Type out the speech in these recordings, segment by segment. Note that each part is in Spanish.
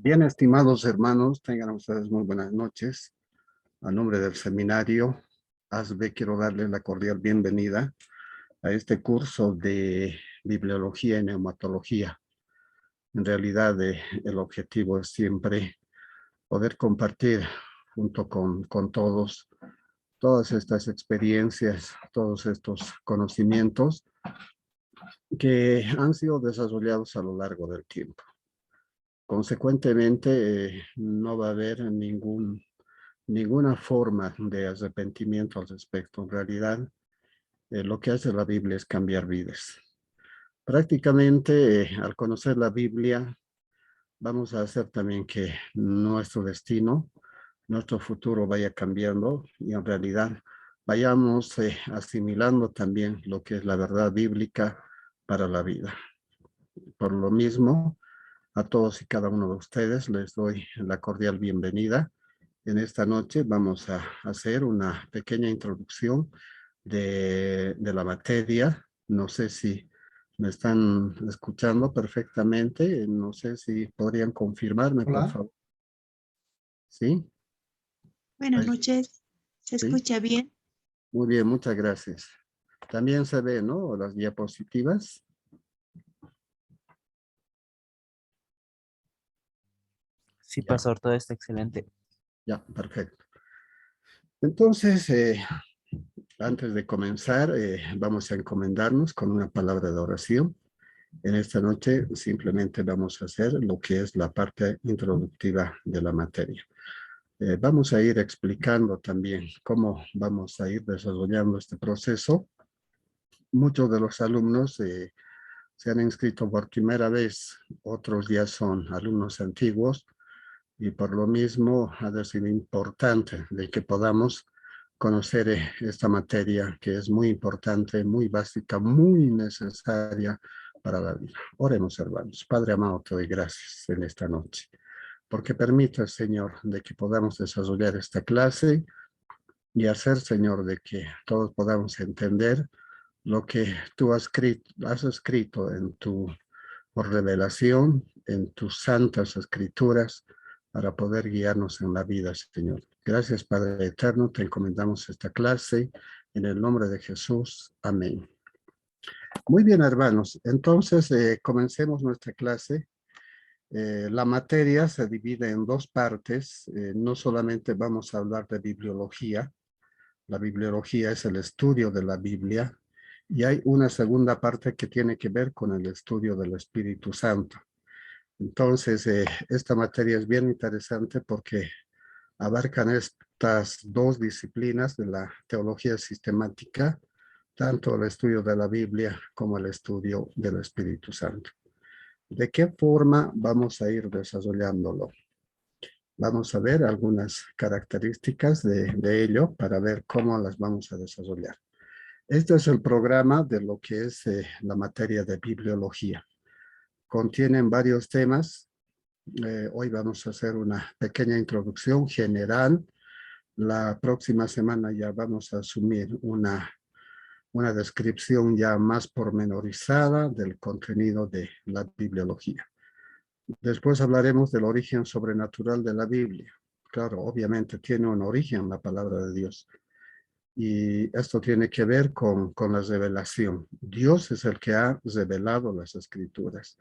Bien, estimados hermanos, tengan ustedes muy buenas noches. A nombre del seminario ASBE quiero darles la cordial bienvenida a este curso de bibliología y neumatología. En realidad, el objetivo es siempre poder compartir junto con todos todas estas experiencias, todos estos conocimientos que han sido desarrollados a lo largo del tiempo. Consecuentemente, no va a haber ninguna forma de arrepentimiento al respecto. En realidad, lo que hace la Biblia es cambiar vidas. Prácticamente, al conocer la Biblia, vamos a hacer también que nuestro destino, nuestro futuro vaya cambiando y en realidad vayamos asimilando también lo que es la verdad bíblica para la vida. Por lo mismo, a todos y cada uno de ustedes les doy la cordial bienvenida. En esta noche vamos a hacer una pequeña introducción de la materia. No sé si me están escuchando perfectamente. No sé si podrían confirmarme, por Hola, favor. ¿Sí? Buenas Ahí, noches, ¿se sí. escucha bien? Muy bien, muchas gracias. También se ve, ¿no? Las diapositivas. Sí, Ya, pastor, todo está excelente. ya, perfecto. Entonces, antes de comenzar, vamos a encomendarnos con una palabra de oración. En esta noche simplemente vamos a hacer lo que es la parte introductiva de la materia. Vamos a ir explicando también cómo vamos a ir desarrollando este proceso. Muchos de los alumnos se han inscrito por primera vez, otros ya son alumnos antiguos y por lo mismo ha de ser importante de que podamos conocer esta materia que es muy importante, muy básica, muy necesaria para la vida. Oremos, hermanos. Padre amado, te doy gracias en esta noche, porque permite, Señor, de que podamos desarrollar esta clase y hacer, Señor, de que todos podamos entender lo que tú has escrito en tu por revelación, en tus santas escrituras, para poder guiarnos en la vida, Señor. Gracias, Padre Eterno, te encomendamos esta clase en el nombre de Jesús. Amén. Muy bien, hermanos. Entonces, comencemos nuestra clase. La materia se divide en dos partes. No solamente vamos a hablar de bibliología. La bibliología es el estudio de la Biblia. Y hay una segunda parte que tiene que ver con el estudio del Espíritu Santo. Entonces, esta materia es bien interesante porque abarcan estas dos disciplinas de la teología sistemática, tanto el estudio de la Biblia como el estudio del Espíritu Santo. ¿De qué forma vamos a ir desarrollándolo? Vamos a ver algunas características de ello para ver cómo las vamos a desarrollar. Este es el programa de lo que es la materia de bibliología. Contienen varios temas. Hoy vamos a hacer una pequeña introducción general. La próxima semana ya vamos a asumir una descripción ya más pormenorizada del contenido de la bibliología. Después hablaremos del origen sobrenatural de la Biblia. Claro, obviamente tiene un origen la palabra de Dios. Y esto tiene que ver con la revelación. Dios es el que ha revelado las escrituras.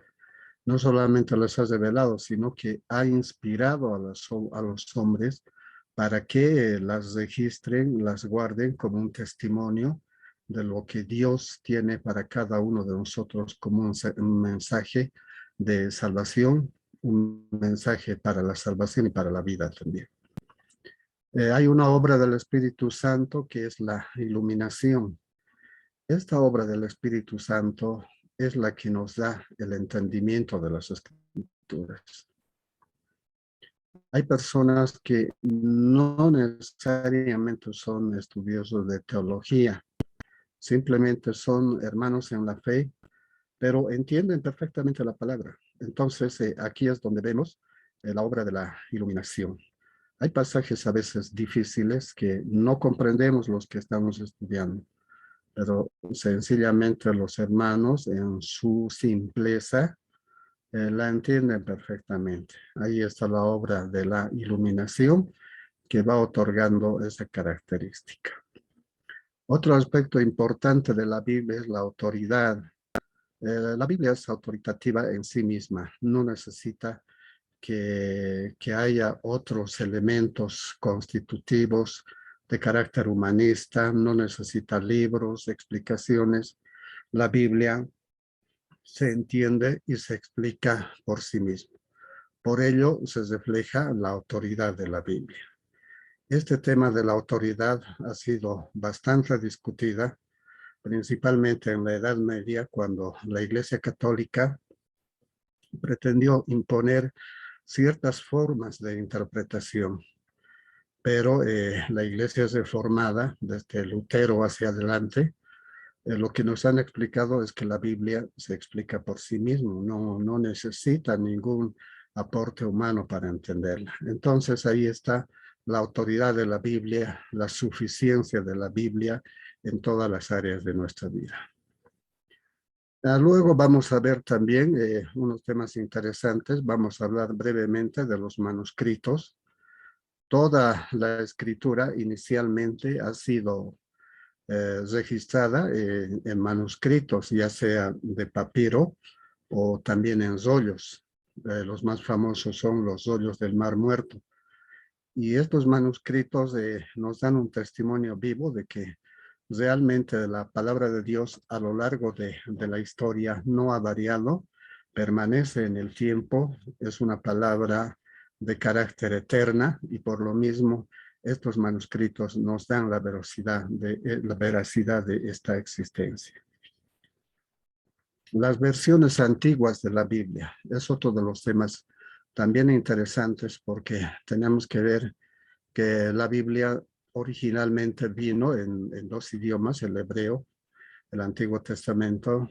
No solamente las ha revelado, sino que ha inspirado a los hombres para que las registren, las guarden como un testimonio de lo que Dios tiene para cada uno de nosotros como un mensaje de salvación, un mensaje para la salvación y para la vida también. Hay una obra del Espíritu Santo que es la iluminación. Esta obra del Espíritu Santo es la que nos da el entendimiento de las escrituras. Hay personas que no necesariamente son estudiosos de teología, simplemente son hermanos en la fe, pero entienden perfectamente la palabra. Entonces, aquí es donde vemos la obra de la iluminación. Hay pasajes a veces difíciles que no comprendemos los que estamos estudiando, pero sencillamente los hermanos en su simpleza la entienden perfectamente. Ahí está la obra de la iluminación que va otorgando esa característica. Otro aspecto importante de la Biblia es la autoridad. La Biblia es autoritativa en sí misma, no necesita que haya otros elementos constitutivos de carácter humanista, no necesita libros, explicaciones. La Biblia se entiende y se explica por sí misma. Por ello se refleja la autoridad de la Biblia. Este tema de la autoridad ha sido bastante discutida, principalmente en la Edad Media, cuando la Iglesia Católica pretendió imponer ciertas formas de interpretación, pero la Iglesia reformada, desde Lutero hacia adelante, lo que nos han explicado es que la Biblia se explica por sí mismo, no necesita ningún aporte humano para entenderla. Entonces ahí está la autoridad de la Biblia, la suficiencia de la Biblia en todas las áreas de nuestra vida. Luego vamos a ver también unos temas interesantes. Vamos a hablar brevemente de los manuscritos. Toda la escritura inicialmente ha sido registrada en manuscritos, ya sea de papiro o también en rollos. Los más famosos son los rollos del Mar Muerto. Y estos manuscritos nos dan un testimonio vivo de que realmente la palabra de Dios a lo largo de la historia no ha variado, permanece en el tiempo, es una palabra de carácter eterna y por lo mismo estos manuscritos nos dan la veracidad de esta existencia. Las versiones antiguas de la Biblia es otro de los temas también interesantes porque tenemos que ver que la Biblia originalmente vino en dos idiomas, el hebreo, el Antiguo Testamento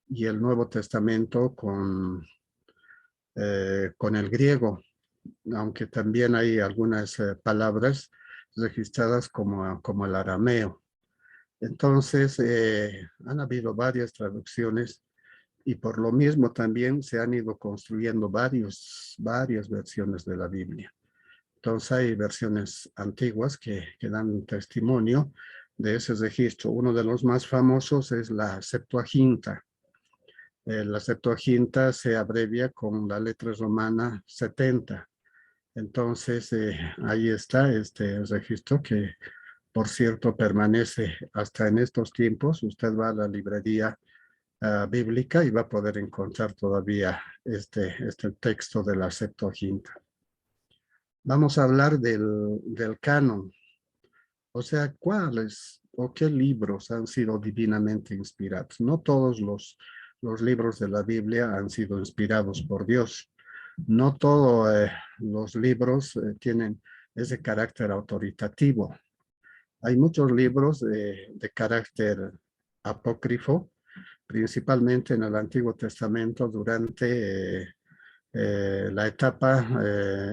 y el Nuevo Testamento con el griego, aunque también hay algunas palabras registradas como el arameo. Entonces, han habido varias traducciones y por lo mismo también se han ido construyendo varias versiones de la Biblia. Entonces hay versiones antiguas que dan testimonio de ese registro. Uno de los más famosos es la Septuaginta. La Septuaginta se abrevia con la letra romana 70. Entonces ahí está este registro que, por cierto, permanece hasta en estos tiempos. Usted va a la librería bíblica y va a poder encontrar todavía este texto de la Septuaginta. Vamos a hablar del canon, o sea, cuáles o qué libros han sido divinamente inspirados. No todos los libros de la Biblia han sido inspirados por Dios. No todos los libros tienen ese carácter autoritativo. Hay muchos libros de carácter apócrifo, principalmente en el Antiguo Testamento durante la etapa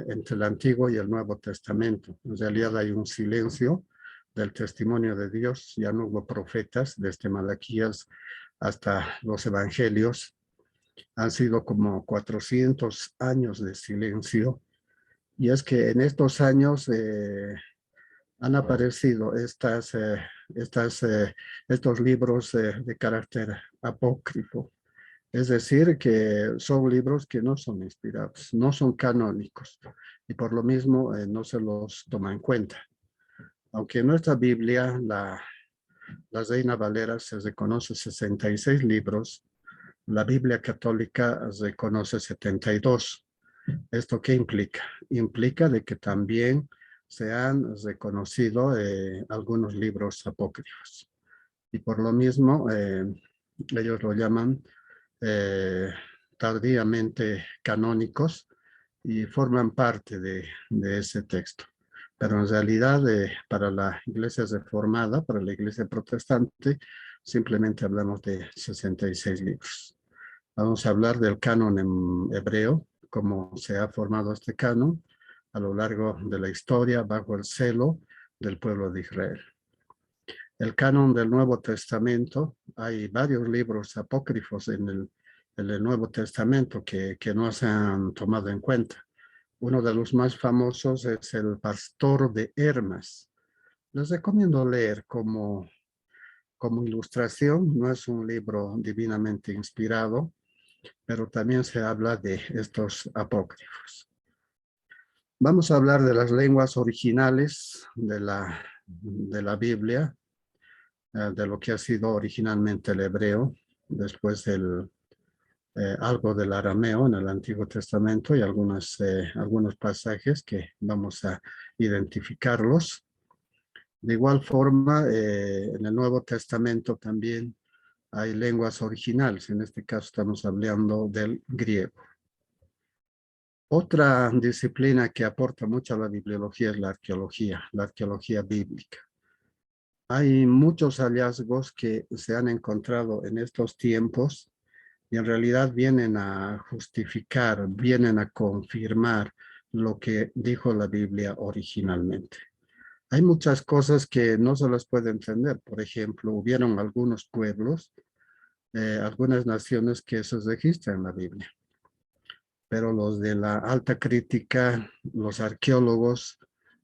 entre el Antiguo y el Nuevo Testamento. En realidad hay un silencio del testimonio de Dios, ya no hubo profetas desde Malaquías hasta los evangelios. Han sido como 400 años de silencio y es que en estos años han aparecido estos libros de carácter apócrifo. Es decir, que son libros que no son inspirados, no son canónicos y por lo mismo no se los toma en cuenta. Aunque en nuestra Biblia, la Reina Valera se reconoce 66 libros, la Biblia católica reconoce 72. ¿Esto qué implica? Implica de que también se han reconocido algunos libros apócrifos y por lo mismo ellos lo llaman tardíamente canónicos y forman parte de ese texto. Pero en realidad para la iglesia reformada, para la iglesia protestante, simplemente hablamos de 66 libros. Vamos a hablar del canon en hebreo, cómo se ha formado este canon a lo largo de la historia bajo el celo del pueblo de Israel. El canon del Nuevo Testamento, hay varios libros apócrifos en el Nuevo Testamento que no se han tomado en cuenta. Uno de los más famosos es el Pastor de Hermas. Les recomiendo leer como ilustración. No es un libro divinamente inspirado, pero también se habla de estos apócrifos. Vamos a hablar de las lenguas originales de la Biblia, de lo que ha sido originalmente el hebreo, después algo del arameo en el Antiguo Testamento y algunos pasajes que vamos a identificarlos. De igual forma, en el Nuevo Testamento también hay lenguas originales. En este caso estamos hablando del griego. Otra disciplina que aporta mucho a la bibliología es la arqueología bíblica. Hay muchos hallazgos que se han encontrado en estos tiempos y en realidad vienen a justificar, vienen a confirmar lo que dijo la Biblia originalmente. Hay muchas cosas que no se las puede entender. Por ejemplo, hubieron algunos pueblos, algunas naciones que se registran en la Biblia. Pero los de la alta crítica, los arqueólogos,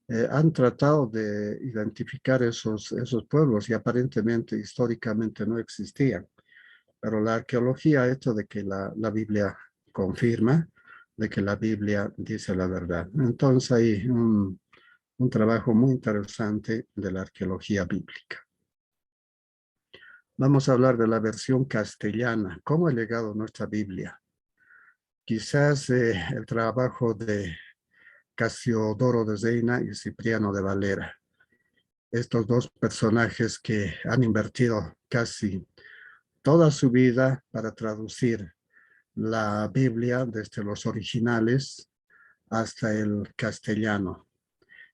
han tratado de identificar esos pueblos y aparentemente históricamente no existían. Pero la arqueología ha hecho de que la Biblia confirma, de que la Biblia dice la verdad. Entonces hay un trabajo muy interesante de la arqueología bíblica. Vamos a hablar de la versión castellana. ¿Cómo ha llegado nuestra Biblia? Quizás el trabajo de Casiodoro de Reina y Cipriano de Valera. Estos dos personajes que han invertido casi toda su vida para traducir la Biblia desde los originales hasta el castellano.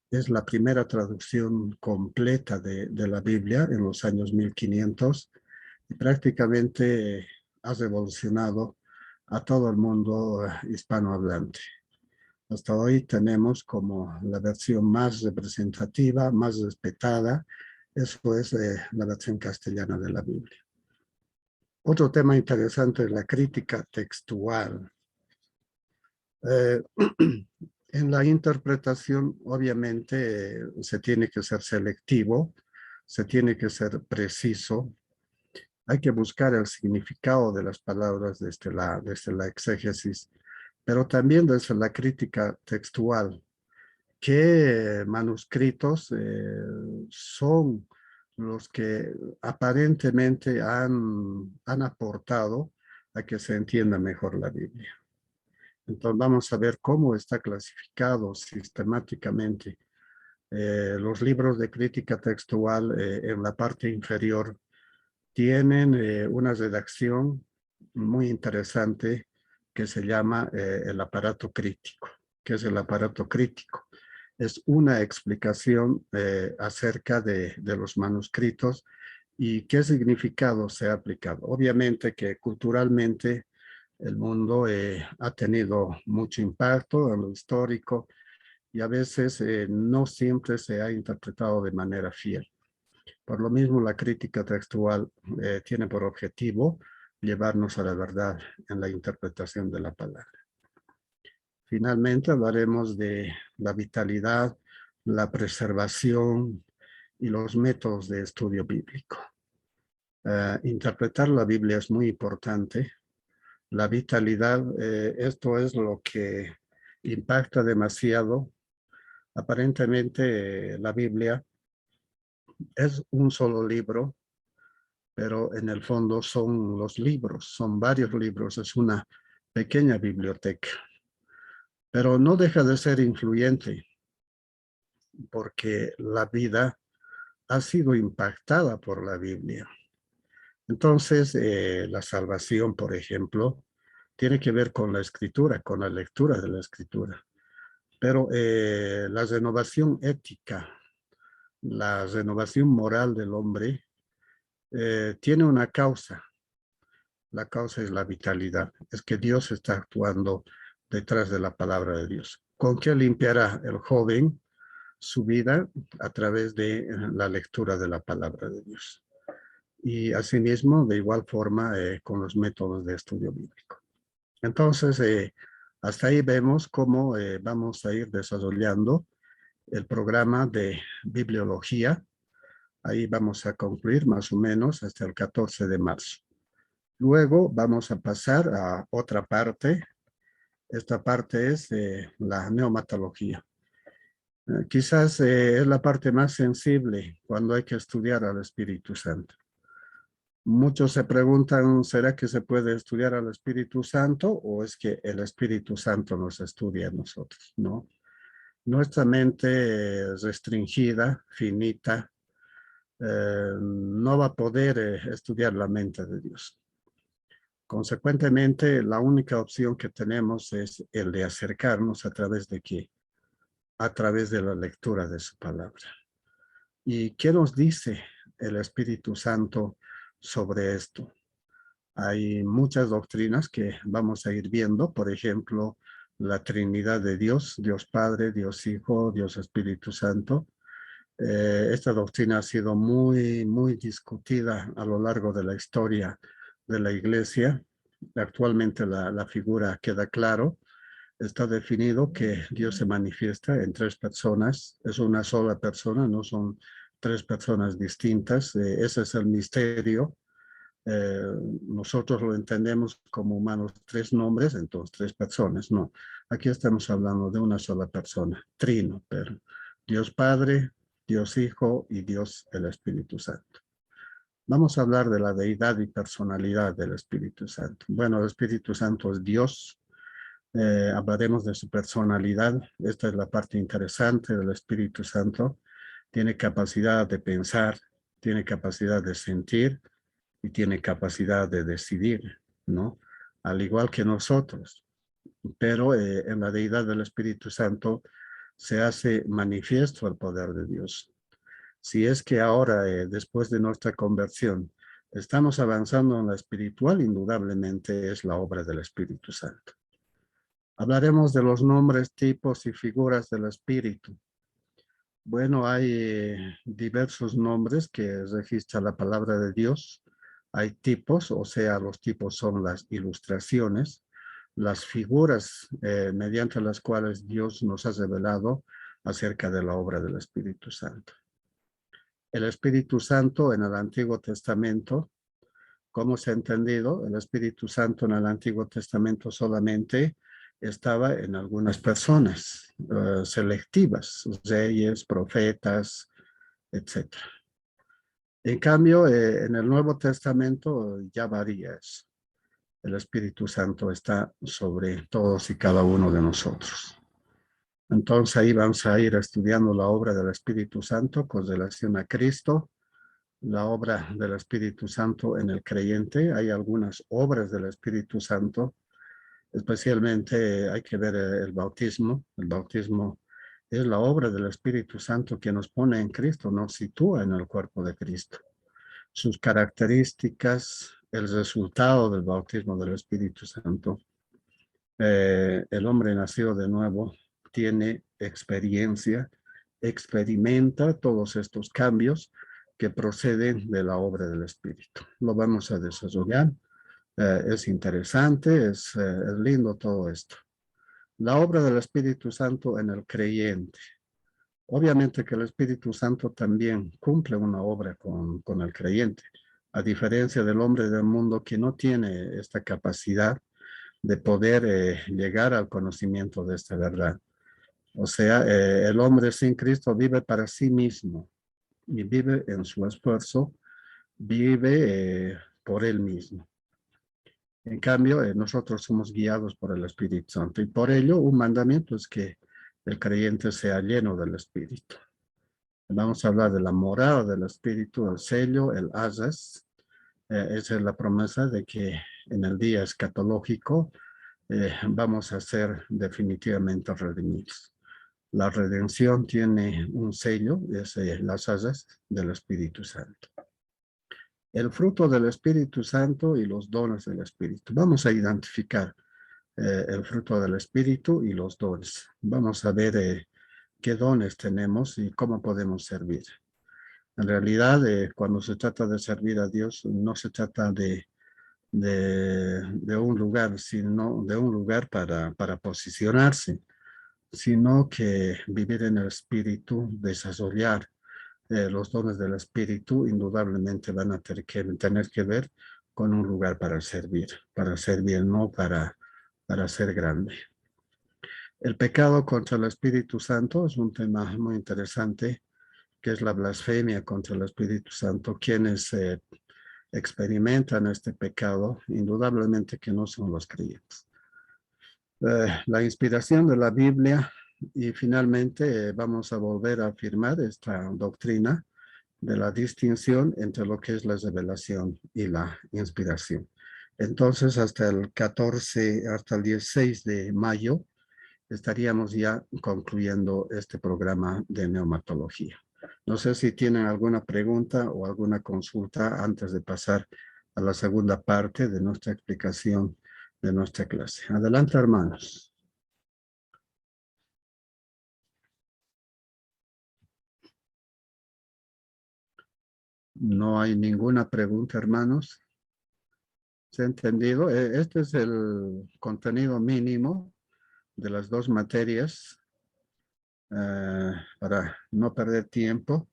Es la primera traducción completa de la Biblia en los años 1500 y prácticamente ha revolucionado a todo el mundo hispanohablante. Hasta hoy tenemos como la versión más representativa, más respetada, eso es la versión castellana de la Biblia. Otro tema interesante es la crítica textual. En la interpretación, obviamente, se tiene que ser selectivo, se tiene que ser preciso. Hay que buscar el significado de las palabras desde la exégesis, pero también desde la crítica textual. ¿Qué manuscritos son los que aparentemente han aportado a que se entienda mejor la Biblia? Entonces vamos a ver cómo está clasificado sistemáticamente. Los libros de crítica textual en la parte inferior tienen una redacción muy interesante que se llama el aparato crítico. ¿Qué es el aparato crítico? Es una explicación acerca de los manuscritos y qué significado se ha aplicado. Obviamente que culturalmente el mundo ha tenido mucho impacto en lo histórico y a veces no siempre se ha interpretado de manera fiel. Por lo mismo, la crítica textual tiene por objetivo llevarnos a la verdad en la interpretación de la palabra. Finalmente, hablaremos de la vitalidad, la preservación y los métodos de estudio bíblico. Interpretar la Biblia es muy importante. La vitalidad, esto es lo que impacta demasiado. Aparentemente, la Biblia es un solo libro, pero en el fondo son los libros, son varios libros, es una pequeña biblioteca. Pero no deja de ser influyente, porque la vida ha sido impactada por la Biblia. Entonces, la salvación, por ejemplo, tiene que ver con la escritura, con la lectura de la escritura. Pero la renovación ética, la renovación moral del hombre, tiene una causa. La causa es la vitalidad. Es que Dios está actuando detrás de la palabra de Dios. ¿Con qué limpiará el joven su vida? A través de la lectura de la palabra de Dios. y asimismo de igual forma con los métodos de estudio bíblico. Entonces, hasta ahí vemos cómo vamos a ir desarrollando el programa de bibliología. Ahí vamos a concluir más o menos hasta el 14 de marzo. Luego vamos a pasar a otra parte. Esta parte es la neomatología. Quizás es la parte más sensible cuando hay que estudiar al Espíritu Santo. Muchos se preguntan, ¿será que se puede estudiar al Espíritu Santo o es que el Espíritu Santo nos estudia a nosotros? No. Nuestra mente restringida, finita, no va a poder estudiar la mente de Dios. Consecuentemente, la única opción que tenemos es el de acercarnos a través de qué? A través de la lectura de su palabra. ¿Y qué nos dice el Espíritu Santo sobre esto? Hay muchas doctrinas que vamos a ir viendo, por ejemplo, la Trinidad de Dios, Dios Padre, Dios Hijo, Dios Espíritu Santo. Esta doctrina ha sido muy discutida a lo largo de la historia de la Iglesia. Actualmente la figura queda claro. Está definido que Dios se manifiesta en tres personas. Es una sola persona, no son tres personas distintas. Ese es el misterio. Nosotros lo entendemos como humanos, tres nombres, entonces tres personas. No, aquí estamos hablando de una sola persona, trino, pero Dios Padre, Dios Hijo y Dios el Espíritu Santo. Vamos a hablar de la deidad y personalidad del Espíritu Santo. Bueno, el Espíritu Santo es Dios. Hablaremos de su personalidad. Esta es la parte interesante del Espíritu Santo. Tiene capacidad de pensar, tiene capacidad de sentir y tiene capacidad de decidir, ¿no? Al igual que nosotros. Pero en la deidad del Espíritu Santo se hace manifiesto el poder de Dios. Si es que ahora, después de nuestra conversión, estamos avanzando en la espiritual, indudablemente es la obra del Espíritu Santo. Hablaremos de los nombres, tipos y figuras del Espíritu. Bueno, hay diversos nombres que registra la palabra de Dios. Hay tipos, o sea, los tipos son las ilustraciones, las figuras mediante las cuales Dios nos ha revelado acerca de la obra del Espíritu Santo. El Espíritu Santo en el Antiguo Testamento, ¿cómo se ha entendido? El Espíritu Santo en el Antiguo Testamento solamente estaba en algunas personas selectivas, reyes, profetas, etc. En cambio, en el Nuevo Testamento ya varía eso. El Espíritu Santo está sobre todos y cada uno de nosotros. Entonces ahí vamos a ir estudiando la obra del Espíritu Santo con relación a Cristo, la obra del Espíritu Santo en el creyente. Hay algunas obras del Espíritu Santo, especialmente hay que ver el bautismo. El bautismo es la obra del Espíritu Santo que nos pone en Cristo, nos sitúa en el cuerpo de Cristo. Sus características, el resultado del bautismo del Espíritu Santo. El hombre nacido de nuevo tiene experiencia, experimenta todos estos cambios que proceden de la obra del Espíritu. Lo vamos a desarrollar. Es interesante, es lindo todo esto. La obra del Espíritu Santo en el creyente. Obviamente que el Espíritu Santo también cumple una obra con el creyente, a diferencia del hombre del mundo que no tiene esta capacidad de poder llegar al conocimiento de esta verdad. O sea, el hombre sin Cristo vive para sí mismo y vive en su esfuerzo, vive por él mismo. En cambio, nosotros somos guiados por el Espíritu Santo y por ello un mandamiento es que el creyente sea lleno del Espíritu. Vamos a hablar de la morada del Espíritu, el sello, el asas. Esa es la promesa de que en el día escatológico vamos a ser definitivamente redimidos. La redención tiene un sello, es las asas del Espíritu Santo. El fruto del Espíritu Santo y los dones del Espíritu. Vamos a identificar el fruto del Espíritu y los dones. Vamos a ver qué dones tenemos y cómo podemos servir. En realidad, cuando se trata de servir a Dios, no se trata de un lugar, sino de un lugar para posicionarse, sino que vivir en el espíritu, desarrollar los dones del espíritu, indudablemente van a tener que ver con un lugar para servir, no para ser grande. El pecado contra el Espíritu Santo es un tema muy interesante, que es la blasfemia contra el Espíritu Santo. Quienes experimentan este pecado, indudablemente que no son los creyentes. La inspiración de la Biblia y finalmente vamos a volver a afirmar esta doctrina de la distinción entre lo que es la revelación y la inspiración. Entonces, hasta el 16 de mayo, estaríamos ya concluyendo este programa de neumatología. No sé si tienen alguna pregunta o alguna consulta antes de pasar a la segunda parte de nuestra explicación de nuestra clase. Adelante, hermanos. No hay ninguna pregunta, hermanos. ¿Se ha entendido? Este es el contenido mínimo de las dos materias. Para no perder tiempo,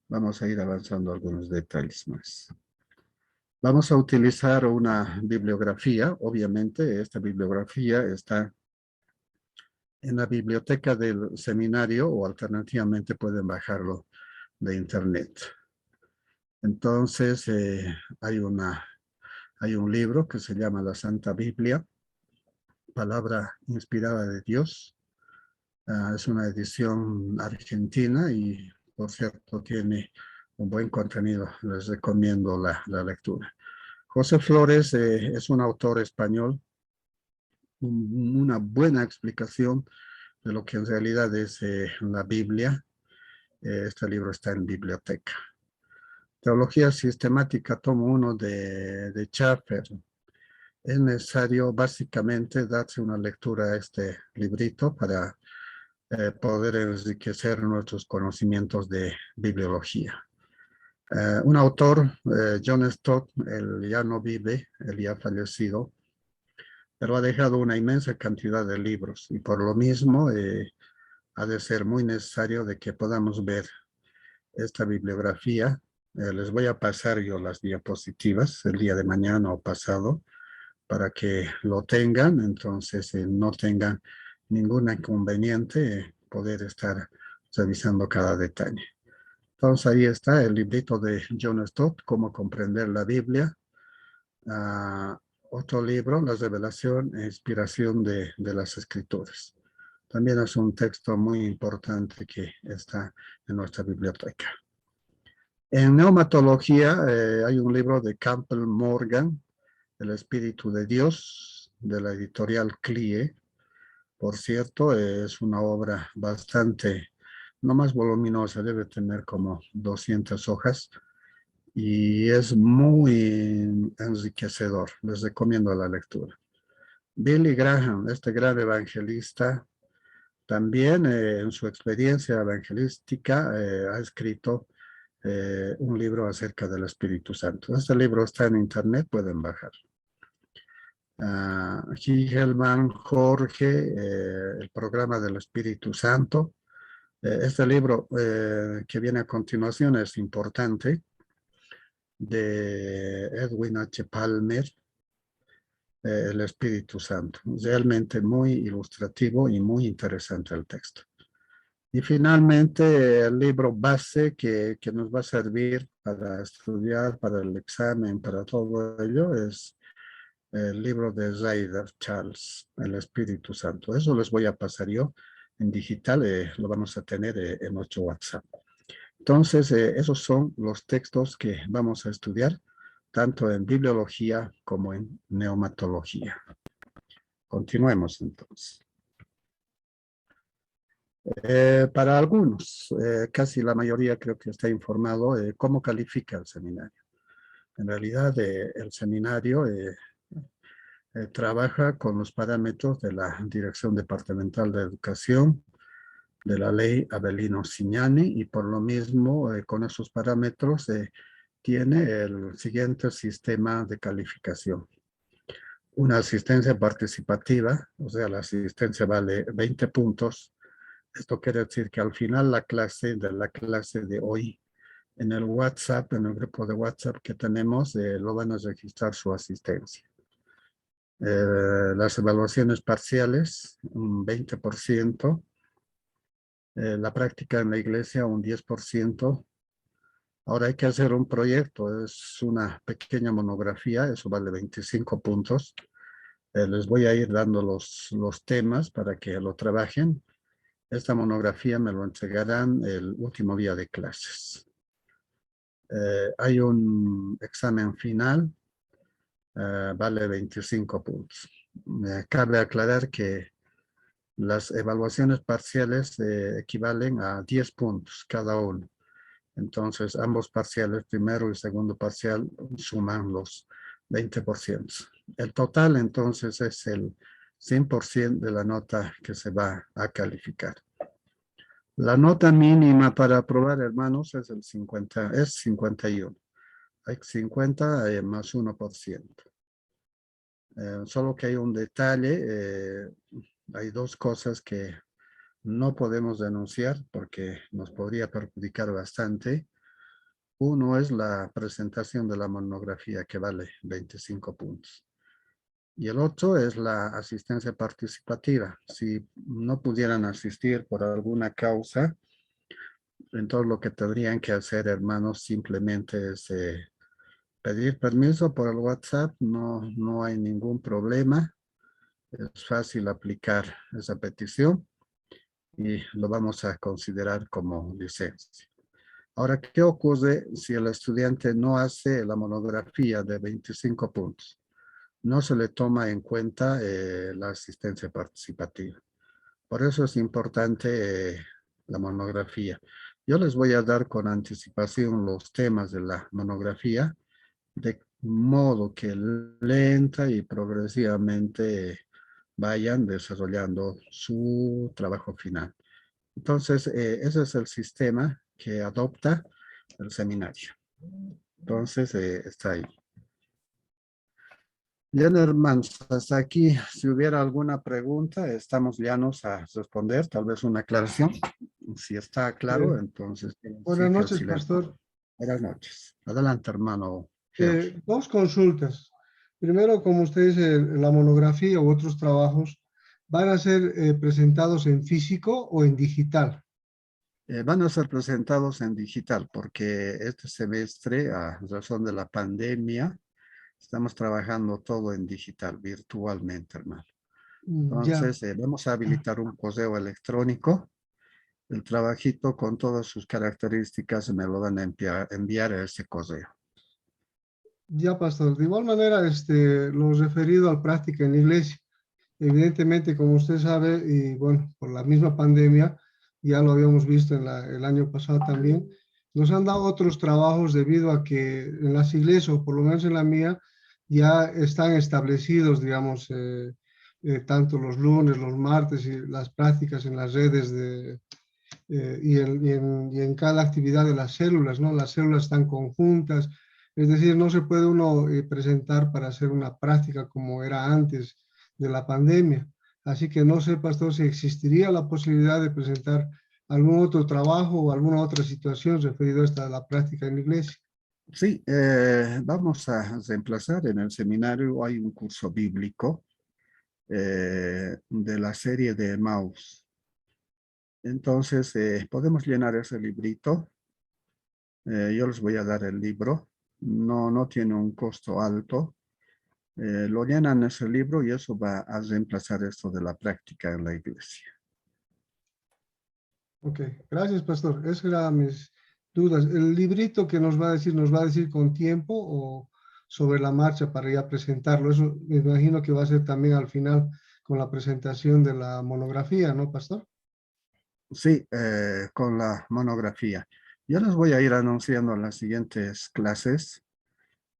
vamos a ir avanzando algunos detalles más. Vamos a utilizar una bibliografía. Obviamente, esta bibliografía está en la biblioteca del seminario o alternativamente pueden bajarlo de internet. Entonces, hay un libro que se llama La Santa Biblia, Palabra Inspirada de Dios. Es una edición argentina y, por cierto, tiene un buen contenido. Les recomiendo la lectura. José Flores es un autor español, una buena explicación de lo que en realidad es la Biblia. Este libro está en biblioteca. Teología sistemática, tomo 1 de Schaffer. Es necesario básicamente darse una lectura a este librito para poder enriquecer nuestros conocimientos de bibliología. Un autor, John Stott, él ya no vive, él ya ha fallecido, pero ha dejado una inmensa cantidad de libros y por lo mismo ha de ser muy necesario de que podamos ver esta bibliografía. Les voy a pasar yo las diapositivas el día de mañana o pasado para que lo tengan, entonces no tengan ningún inconveniente poder estar revisando cada detalle. Entonces ahí está el librito de John Stott, Cómo comprender la Biblia. Otro libro, La revelación e inspiración de las escrituras. También es un texto muy importante que está en nuestra biblioteca. En neumatología hay un libro de Campbell Morgan, El Espíritu de Dios, de la editorial CLIE. Por cierto, es una obra bastante, no más voluminosa, debe tener como 200 hojas y es muy enriquecedor. Les recomiendo la lectura. Billy Graham, este gran evangelista, también en su experiencia evangelística ha escrito un libro acerca del Espíritu Santo. Este libro está en internet, pueden bajar. Higelman, Jorge, el programa del Espíritu Santo. Este libro que viene a continuación es importante, de Edwin H. Palmer, el Espíritu Santo. Realmente muy ilustrativo y muy interesante el texto. Y finalmente, el libro base que nos va a servir para estudiar, para el examen, para todo ello, es el libro de Ryder Charles, El Espíritu Santo. Eso les voy a pasar yo en digital, lo vamos a tener en nuestro WhatsApp. Entonces, esos son los textos que vamos a estudiar, tanto en bibliología como en neumatología. Continuemos entonces. Para algunos, casi la mayoría creo que está informado, cómo califica el seminario. En realidad, el seminario trabaja con los parámetros de la Dirección Departamental de Educación, de la ley Avellino-Signani y por lo mismo con esos parámetros tiene el siguiente sistema de calificación. Una asistencia participativa, o sea, la asistencia vale 20 puntos. Esto quiere decir que al final la clase de hoy, en el WhatsApp, en el grupo de WhatsApp que tenemos, lo van a registrar su asistencia. Las evaluaciones parciales, un 20%. La práctica en la iglesia, un 10%. Ahora hay que hacer un proyecto, es una pequeña monografía, eso vale 25 puntos. Les voy a ir dando los temas para que lo trabajen. Esta monografía me lo entregarán el último día de clases. Hay un examen final, vale 25 puntos. Cabe aclarar que las evaluaciones parciales equivalen a 10 puntos cada uno. Entonces, ambos parciales, primero y segundo parcial, suman los 20%. El total, entonces, es el 100% de la nota que se va a calificar. La nota mínima para aprobar, hermanos, es 51. Hay 50 más 1%. Solo que hay un detalle, hay dos cosas que no podemos denunciar porque nos podría perjudicar bastante. Uno es la presentación de la monografía que vale 25 puntos. Y el otro es la asistencia participativa. Si no pudieran asistir por alguna causa, entonces lo que tendrían que hacer, hermanos, simplemente es pedir permiso por el WhatsApp. No hay ningún problema. Es fácil aplicar esa petición y lo vamos a considerar como licencia. Ahora, ¿qué ocurre si el estudiante no hace la monografía de 25 puntos? No se le toma en cuenta la asistencia participativa. Por eso es importante la monografía. Yo les voy a dar con anticipación los temas de la monografía, de modo que lenta y progresivamente vayan desarrollando su trabajo final. Entonces, ese es el sistema que adopta el seminario. Entonces, está ahí. Bien, hermanos, hasta aquí, si hubiera alguna pregunta, estamos llanos a responder, tal vez una aclaración. Si está claro, entonces, Buenas sí que el noches, silencio. pastor. Buenas noches. Adelante, hermano. Henry. Dos consultas. Primero, como usted dice, la monografía u otros trabajos, ¿van a ser presentados en físico o en digital? Van a ser presentados en digital porque este semestre, a razón de la pandemia, estamos trabajando todo en digital, virtualmente, hermano. Ya, Entonces, vamos a habilitar un correo electrónico. El trabajito con todas sus características me lo van a enviar a ese correo. ya, pastor. De igual manera, lo referido a práctica en la iglesia. Evidentemente, como usted sabe, y bueno, por la misma pandemia, ya lo habíamos visto el año pasado también, nos han dado otros trabajos debido a que en las iglesias, o por lo menos en la mía, ya están establecidos, digamos, tanto los lunes, los martes y las prácticas en las redes y en cada actividad de las células, ¿no? Las células están conjuntas, es decir, no se puede uno presentar para hacer una práctica como era antes de la pandemia. Así que no sé, pastor, si existiría la posibilidad de presentar algún otro trabajo o alguna otra situación referido a esta la práctica en la iglesia. Sí, vamos a reemplazar en el seminario, hay un curso bíblico de la serie de Emmaus. Entonces, podemos llenar ese librito. Yo les voy a dar el libro. No tiene un costo alto. Lo llenan ese libro y eso va a reemplazar esto de la práctica en la iglesia. Ok, gracias, pastor. Esas eran mis dudas. ¿El librito que nos va a decir con tiempo o sobre la marcha para ya presentarlo? Eso me imagino que va a ser también al final con la presentación de la monografía, ¿no, pastor? Sí, con la monografía. Yo les voy a ir anunciando en las siguientes clases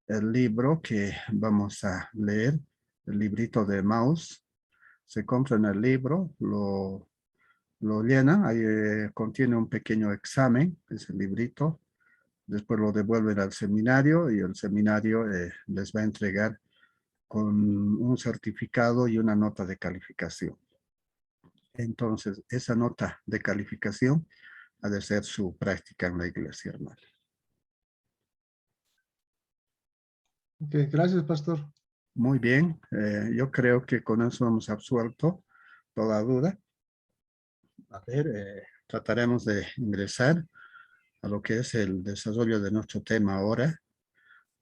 el libro que vamos a leer, el librito de Maus. Se compra en el libro, lo lo llenan, ahí contiene un pequeño examen, ese librito, después lo devuelven al seminario y el seminario les va a entregar con un certificado y una nota de calificación. Entonces, esa nota de calificación ha de ser su práctica en la iglesia, hermano. Ok, gracias, pastor. Muy bien, yo creo que con eso hemos absuelto toda duda. A ver, trataremos de ingresar a lo que es el desarrollo de nuestro tema ahora.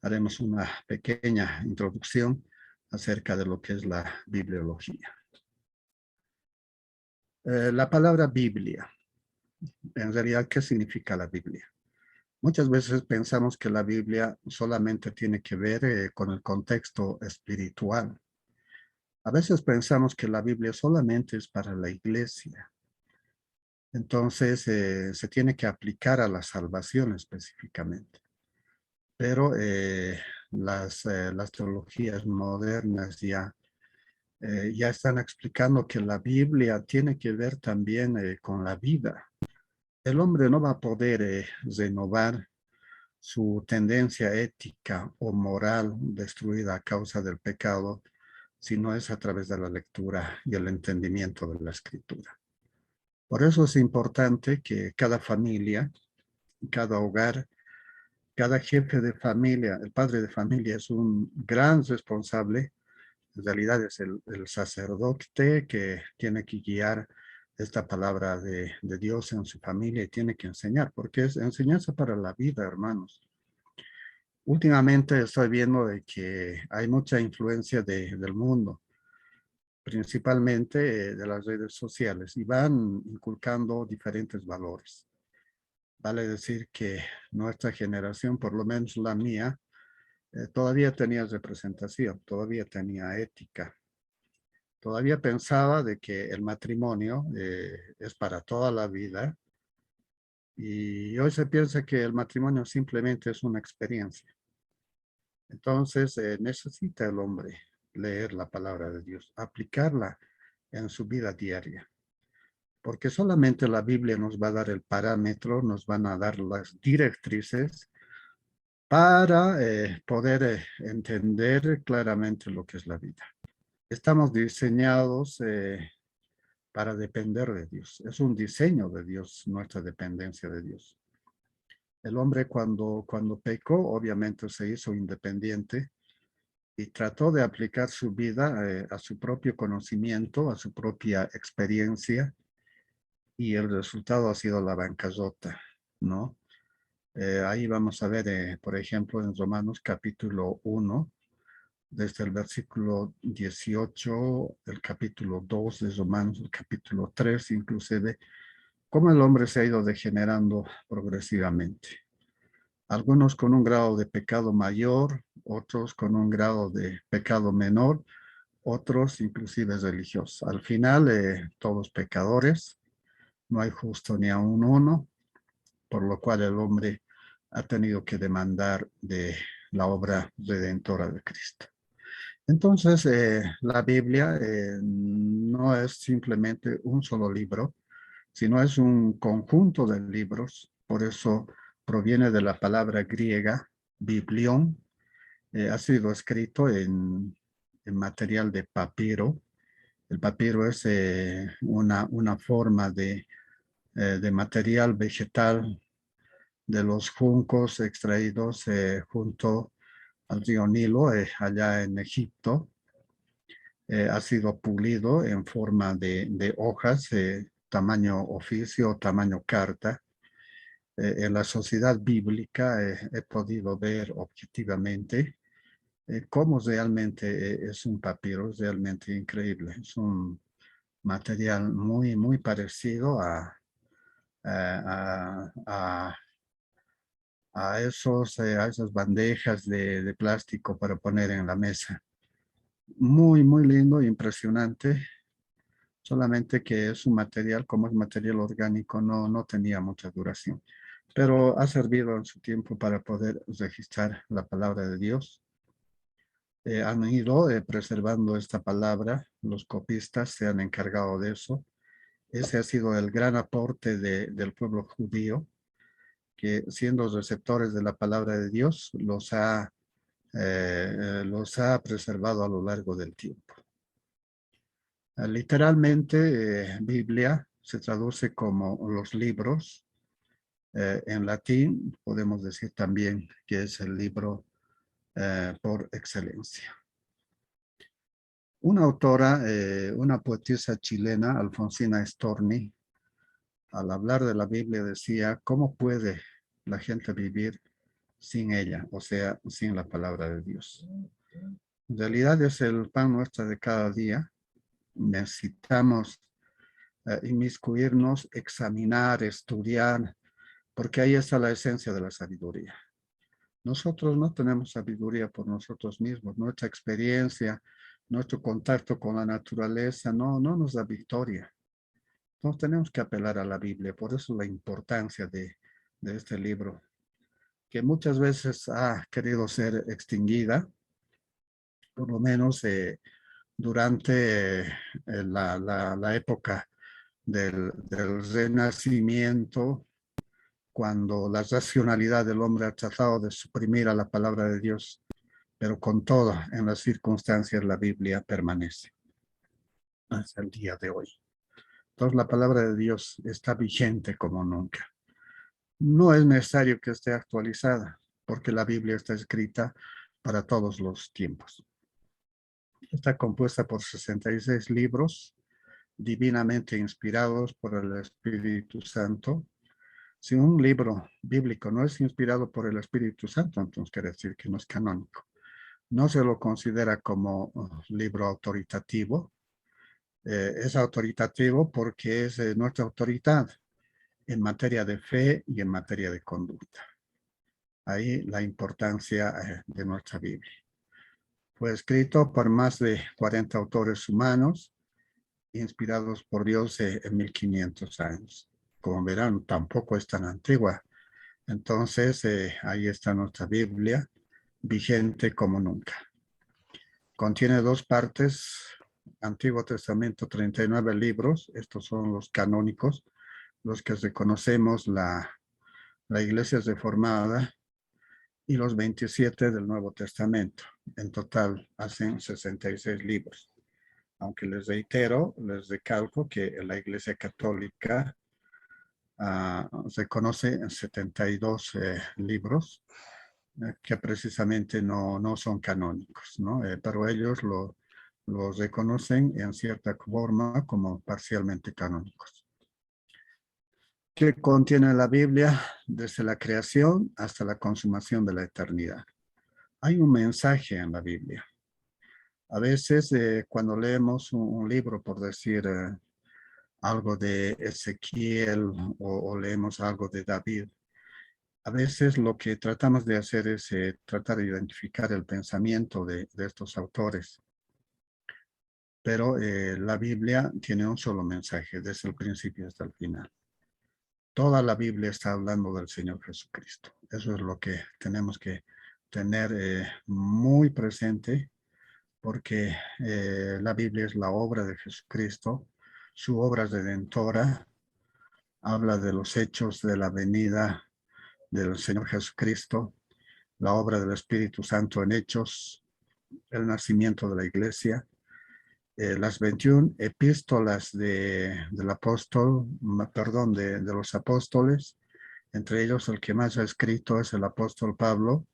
Haremos una pequeña introducción acerca de lo que es la bibliología. La palabra Biblia, en realidad, ¿qué significa la Biblia? Muchas veces pensamos que la Biblia solamente tiene que ver con el contexto espiritual. A veces pensamos que la Biblia solamente es para la iglesia. Entonces, se tiene que aplicar a la salvación específicamente. Pero las teologías modernas ya están explicando que la Biblia tiene que ver también con la vida. El hombre no va a poder renovar su tendencia ética o moral destruida a causa del pecado si no es a través de la lectura y el entendimiento de la escritura. Por eso es importante que cada familia, cada hogar, cada jefe de familia, el padre de familia es un gran responsable. En realidad es el sacerdote que tiene que guiar esta palabra de Dios en su familia y tiene que enseñar, porque es enseñanza para la vida, hermanos. Últimamente estoy viendo de que hay mucha influencia del mundo, principalmente de las redes sociales, y van inculcando diferentes valores. Vale decir que nuestra generación, por lo menos la mía, todavía tenía representación, todavía tenía ética. Todavía pensaba de que el matrimonio es para toda la vida y hoy se piensa que el matrimonio simplemente es una experiencia. Entonces necesita el hombre leer la palabra de Dios, aplicarla en su vida diaria, porque solamente la Biblia nos va a dar el parámetro, nos van a dar las directrices para poder entender claramente lo que es la vida. Estamos diseñados para depender de Dios. Es un diseño de Dios, nuestra dependencia de Dios. El hombre cuando pecó, obviamente se hizo independiente y trató de aplicar su vida a su propio conocimiento, a su propia experiencia, y el resultado ha sido la bancarrota, ¿no? Ahí vamos a ver, por ejemplo, en Romanos capítulo 1, desde el versículo 18, el capítulo 2 de Romanos, el capítulo 3, inclusive, cómo el hombre se ha ido degenerando progresivamente. Algunos con un grado de pecado mayor, otros con un grado de pecado menor, otros inclusive religiosos. Al final, todos pecadores, no hay justo ni aun uno, por lo cual el hombre ha tenido que demandar de la obra redentora de Cristo. Entonces, la Biblia no es simplemente un solo libro, sino es un conjunto de libros. Por eso proviene de la palabra griega, biblión. Ha sido escrito en material de papiro. El papiro es una forma de material vegetal de los juncos extraídos junto al río Nilo, allá en Egipto. Ha sido pulido en forma de hojas, tamaño oficio, tamaño carta. En la sociedad bíblica he podido ver objetivamente cómo realmente es un papiro, realmente increíble. Es un material muy parecido a, a, a a esas bandejas de plástico para poner en la mesa. Muy lindo, impresionante. Solamente que es un material, como es material orgánico, no tenía mucha duración. Pero ha servido en su tiempo para poder registrar la palabra de Dios. Han ido preservando esta palabra, los copistas se han encargado de eso, Ese ha sido el gran aporte del pueblo judío, que siendo receptores de la palabra de Dios, los ha preservado a lo largo del tiempo. Literalmente, Biblia se traduce como los libros. En latín podemos decir también que es el libro por excelencia. Una autora, una poetisa chilena, Alfonsina Storni, al hablar de la Biblia decía, ¿cómo puede la gente vivir sin ella? O sea, sin la palabra de Dios. En realidad es el pan nuestro de cada día. Necesitamos inmiscuirnos, examinar, estudiar, porque ahí está la esencia de la sabiduría. Nosotros no tenemos sabiduría por nosotros mismos. Nuestra experiencia, nuestro contacto con la naturaleza no nos da victoria. Entonces tenemos que apelar a la Biblia. Por eso la importancia de este libro, que muchas veces ha querido ser extinguida, por lo menos durante la época del Renacimiento, cuando la racionalidad del hombre ha tratado de suprimir a la palabra de Dios, pero con todo, en las circunstancias, la Biblia permanece hasta el día de hoy. Entonces, la palabra de Dios está vigente como nunca. No es necesario que esté actualizada, porque la Biblia está escrita para todos los tiempos. Está compuesta por 66 libros, divinamente inspirados por el Espíritu Santo. Si un libro bíblico no es inspirado por el Espíritu Santo, entonces quiere decir que no es canónico. No se lo considera como libro autoritativo. Es autoritativo porque es nuestra autoridad en materia de fe y en materia de conducta. Ahí la importancia de nuestra Biblia. Fue escrito por más de 40 autores humanos, inspirados por Dios en 1500 años. Como verán, tampoco es tan antigua. Entonces, ahí está nuestra Biblia, vigente como nunca. Contiene dos partes, Antiguo Testamento, 39 libros, estos son los canónicos, los que reconocemos la Iglesia Reformada, y los 27 del Nuevo Testamento. En total hacen 66 libros. Aunque les reitero, les recalco que la Iglesia Católica reconoce 72 libros que precisamente no son canónicos, ¿no? Pero ellos los reconocen en cierta forma como parcialmente canónicos. ¿Qué contiene la Biblia? Desde la creación hasta la consumación de la eternidad. Hay un mensaje en la Biblia. A veces cuando leemos un libro, por decir algo de Ezequiel o leemos algo de David, a veces lo que tratamos de hacer es tratar de identificar el pensamiento de estos autores. Pero la Biblia tiene un solo mensaje, desde el principio hasta el final. Toda la Biblia está hablando del Señor Jesucristo. Eso es lo que tenemos que tener muy presente, porque la Biblia es la obra de Jesucristo, su obra redentora, habla de los hechos de la venida del Señor Jesucristo, la obra del Espíritu Santo en hechos, el nacimiento de la iglesia, las 21 epístolas del apóstol, perdón, de los apóstoles, entre ellos el que más ha escrito es el apóstol Pablo.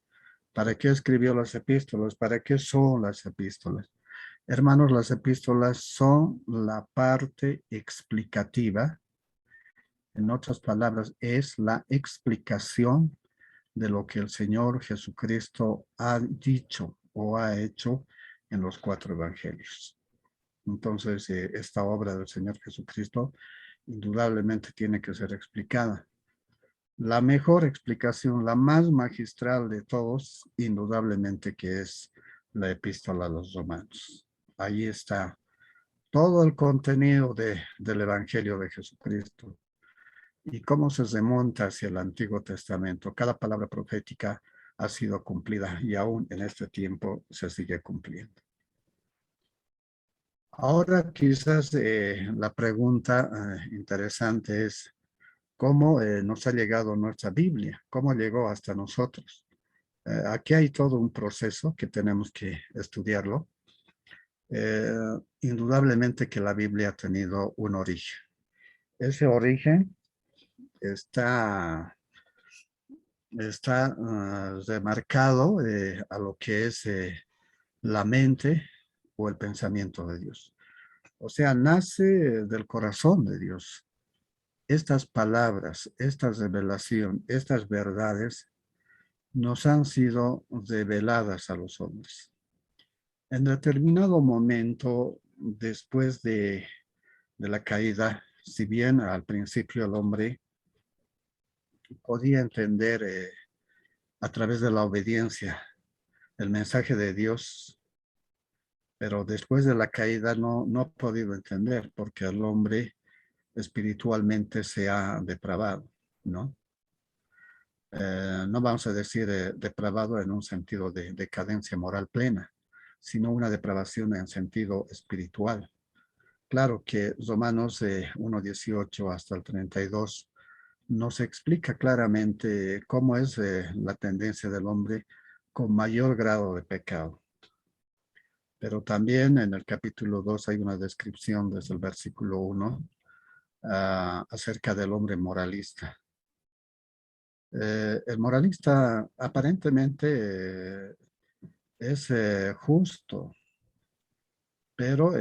¿Para qué escribió las epístolas? ¿Para qué son las epístolas? Hermanos, las epístolas son la parte explicativa. En otras palabras, es la explicación de lo que el Señor Jesucristo ha dicho o ha hecho en los 4 evangelios. Entonces, esta obra del Señor Jesucristo indudablemente tiene que ser explicada. La mejor explicación, la más magistral de todos, indudablemente que es la epístola a los romanos. Ahí está todo el contenido del Evangelio de Jesucristo y cómo se remonta hacia el Antiguo Testamento. Cada palabra profética ha sido cumplida y aún en este tiempo se sigue cumpliendo. Ahora quizás la pregunta interesante es, ¿cómo nos ha llegado nuestra Biblia? ¿Cómo llegó hasta nosotros? Aquí hay todo un proceso que tenemos que estudiarlo. Indudablemente que la Biblia ha tenido un origen. Ese origen está, está remarcado a lo que es la mente o el pensamiento de Dios. O sea, nace del corazón de Dios. Estas palabras, esta revelación, estas verdades nos han sido reveladas a los hombres. En determinado momento, después de la caída, si bien al principio el hombre podía entender a través de la obediencia el mensaje de Dios, pero después de la caída no ha podido entender porque el hombre espiritualmente se ha depravado, ¿no? No vamos a decir depravado en un sentido de decadencia moral plena, sino una depravación en sentido espiritual. Claro que Romanos 1:18 hasta el 32 nos explica claramente cómo es la tendencia del hombre con mayor grado de pecado. Pero también en el capítulo 2 hay una descripción desde el versículo 1 acerca del hombre moralista. El moralista aparentemente es justo, pero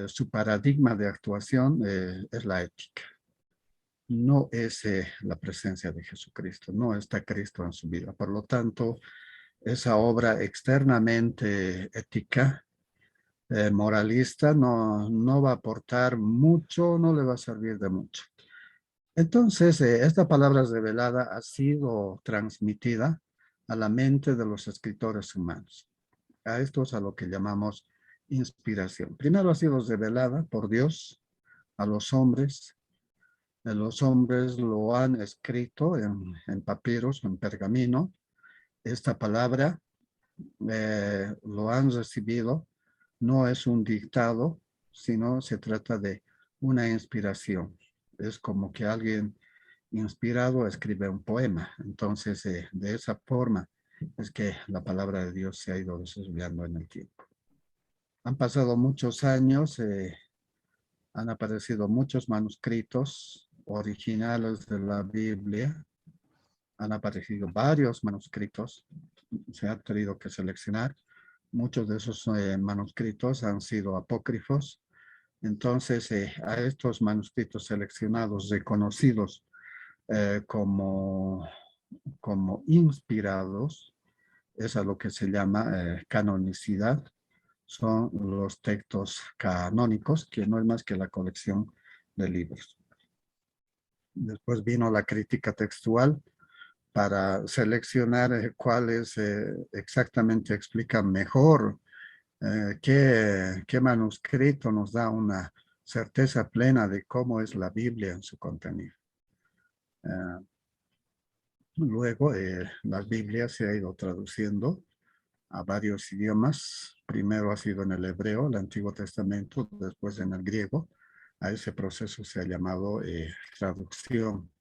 su paradigma de actuación es la ética. No es la presencia de Jesucristo, no está Cristo en su vida. Por lo tanto, esa obra externamente ética, moralista, no va a aportar mucho, no le va a servir de mucho. Entonces, esta palabra revelada ha sido transmitida a la mente de los escritores humanos. A esto es a lo que llamamos inspiración. Primero ha sido revelada por Dios a los hombres. Los hombres lo han escrito en papiros, en pergamino. Esta palabra lo han recibido. No es un dictado, sino se trata de una inspiración. Es como que alguien inspirado escribe un poema. Entonces, de esa forma es que la palabra de Dios se ha ido desarrollando en el tiempo. Han pasado muchos años, han aparecido muchos manuscritos originales de la Biblia, han aparecido varios manuscritos, se ha tenido que seleccionar. Muchos de esos manuscritos han sido apócrifos. Entonces, a estos manuscritos seleccionados, reconocidos como inspirados, es a lo que se llama canonicidad. Son los textos canónicos, que no es más que la colección de libros. Después vino la crítica textual para seleccionar cuáles exactamente explican mejor qué manuscrito nos da una certeza plena de cómo es la Biblia en su contenido. Luego, la Biblia se ha ido traduciendo a varios idiomas. Primero ha sido en el hebreo, el Antiguo Testamento, después en el griego. A ese proceso se ha llamado traducción.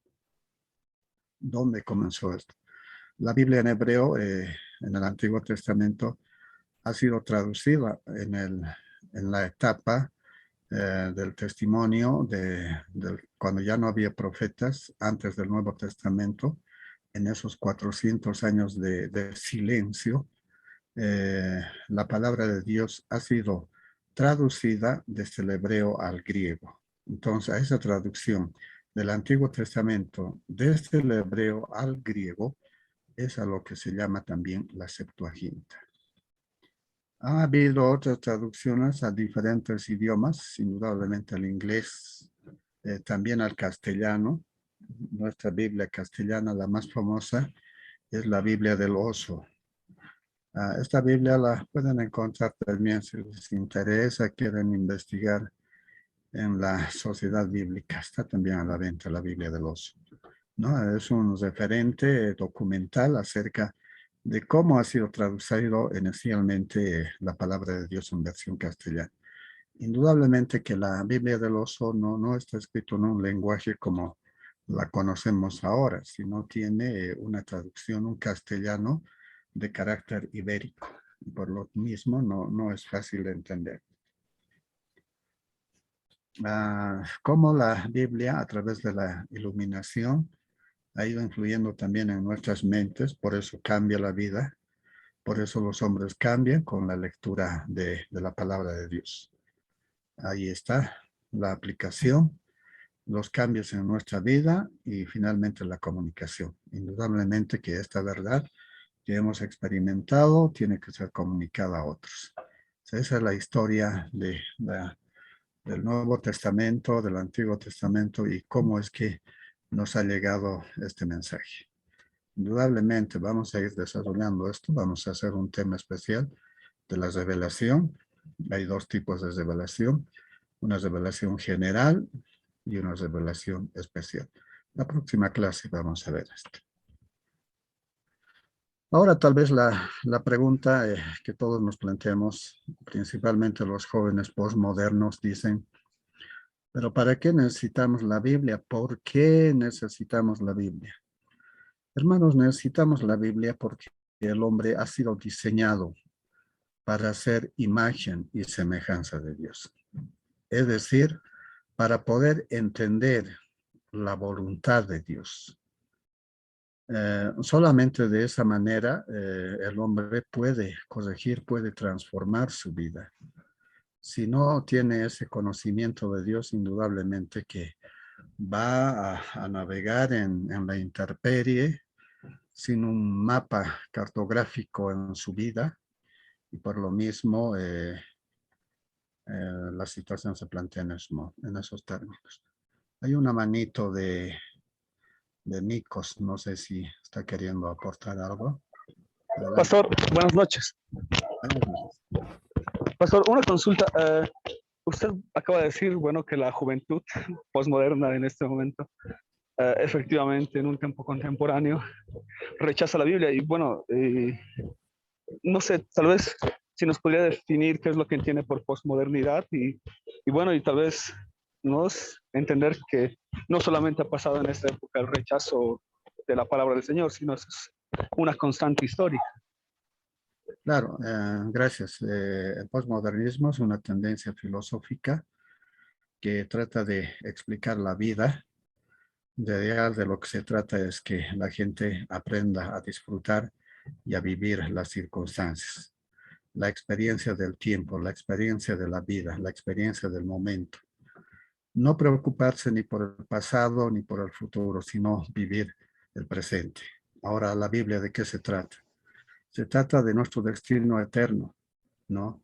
¿Dónde comenzó esto? La Biblia en hebreo, en el Antiguo Testamento, ha sido traducida en la etapa del testimonio cuando ya no había profetas, antes del Nuevo Testamento, en esos 400 años de silencio. La palabra de Dios ha sido traducida desde el hebreo al griego. Entonces, esa traducción del Antiguo Testamento desde el hebreo al griego es a lo que se llama también la Septuaginta. Ha habido otras traducciones a diferentes idiomas, indudablemente al inglés, también al castellano. Nuestra Biblia castellana, la más famosa, es la Biblia del Oso. Esta Biblia la pueden encontrar también si les interesa, quieren investigar en la Sociedad Bíblica. Está también a la venta la Biblia del Oso, ¿no? Es un referente documental acerca de cómo ha sido traducido inicialmente la palabra de Dios en versión castellana. Indudablemente que la Biblia del Oso no está escrito en un lenguaje como la conocemos ahora, sino tiene una traducción, un castellano de carácter ibérico. Por lo mismo, no es fácil de entender. Cómo la Biblia, a través de la iluminación, ha ido influyendo también en nuestras mentes, por eso cambia la vida, por eso los hombres cambian con la lectura de la palabra de Dios. Ahí está la aplicación, los cambios en nuestra vida y finalmente la comunicación. Indudablemente que esta verdad que hemos experimentado tiene que ser comunicada a otros. Esa es la historia del Nuevo Testamento, del Antiguo Testamento y cómo es que nos ha llegado este mensaje. Indudablemente vamos a ir desarrollando esto, vamos a hacer un tema especial de la revelación. Hay dos tipos de revelación, una revelación general y una revelación especial. La próxima clase vamos a ver esto. Ahora tal vez la pregunta que todos nos planteamos, principalmente los jóvenes postmodernos, dicen, pero ¿para qué necesitamos la Biblia? ¿Por qué necesitamos la Biblia? Hermanos, necesitamos la Biblia porque el hombre ha sido diseñado para ser imagen y semejanza de Dios. Es decir, para poder entender la voluntad de Dios. Solamente de esa manera el hombre puede corregir, puede transformar su vida. Si no tiene ese conocimiento de Dios, indudablemente que va a navegar en la intemperie, sin un mapa cartográfico en su vida, y por lo mismo la situación se plantea en esos términos. Hay una manito de Nikos, no sé si está queriendo aportar algo. Adelante. Pastor, buenas noches. Pastor, una consulta. Usted acaba de decir, bueno, que la juventud posmoderna en este momento, efectivamente, en un tiempo contemporáneo, rechaza la Biblia. Y bueno, no sé, tal vez si nos podría definir qué es lo que entiende por posmodernidad y bueno, y tal vez nos entender que no solamente ha pasado en esta época el rechazo de la palabra del Señor, sino es una constante histórica. Claro, gracias. El posmodernismo es una tendencia filosófica que trata de explicar la vida. De lo que se trata es que la gente aprenda a disfrutar y a vivir las circunstancias, la experiencia del tiempo, la experiencia de la vida, la experiencia del momento. No preocuparse ni por el pasado ni por el futuro, sino vivir el presente. Ahora, la Biblia, ¿de qué se trata? Se trata de nuestro destino eterno, ¿no?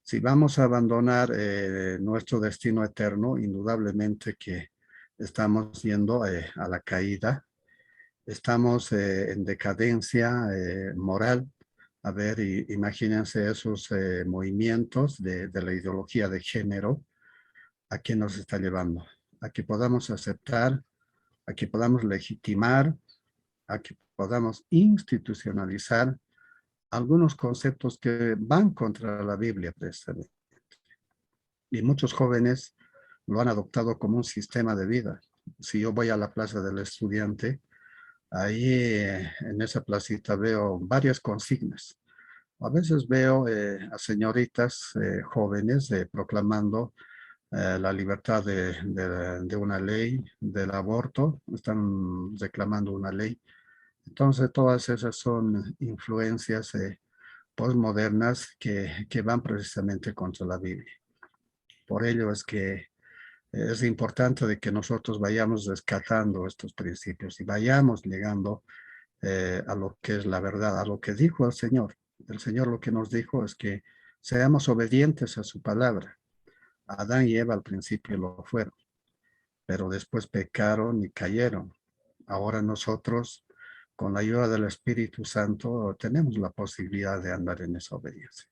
Si vamos a abandonar nuestro destino eterno, indudablemente que estamos yendo a la caída, estamos en decadencia moral. A ver, imagínense esos movimientos de la ideología de género, ¿a qué nos está llevando? A que podamos aceptar, a que podamos legitimar, a que podamos institucionalizar algunos conceptos que van contra la Biblia precisamente. Y muchos jóvenes lo han adoptado como un sistema de vida. Si yo voy a la plaza del estudiante, ahí en esa placita veo varias consignas. A veces veo a señoritas jóvenes proclamando la libertad de una ley del aborto, están reclamando una ley. Entonces, todas esas son influencias postmodernas que van precisamente contra la Biblia. Por ello es que es importante de que nosotros vayamos rescatando estos principios y vayamos llegando a lo que es la verdad, a lo que dijo el Señor. El Señor lo que nos dijo es que seamos obedientes a su palabra. Adán y Eva al principio lo fueron, pero después pecaron y cayeron. Ahora nosotros, con la ayuda del Espíritu Santo, tenemos la posibilidad de andar en esa obediencia.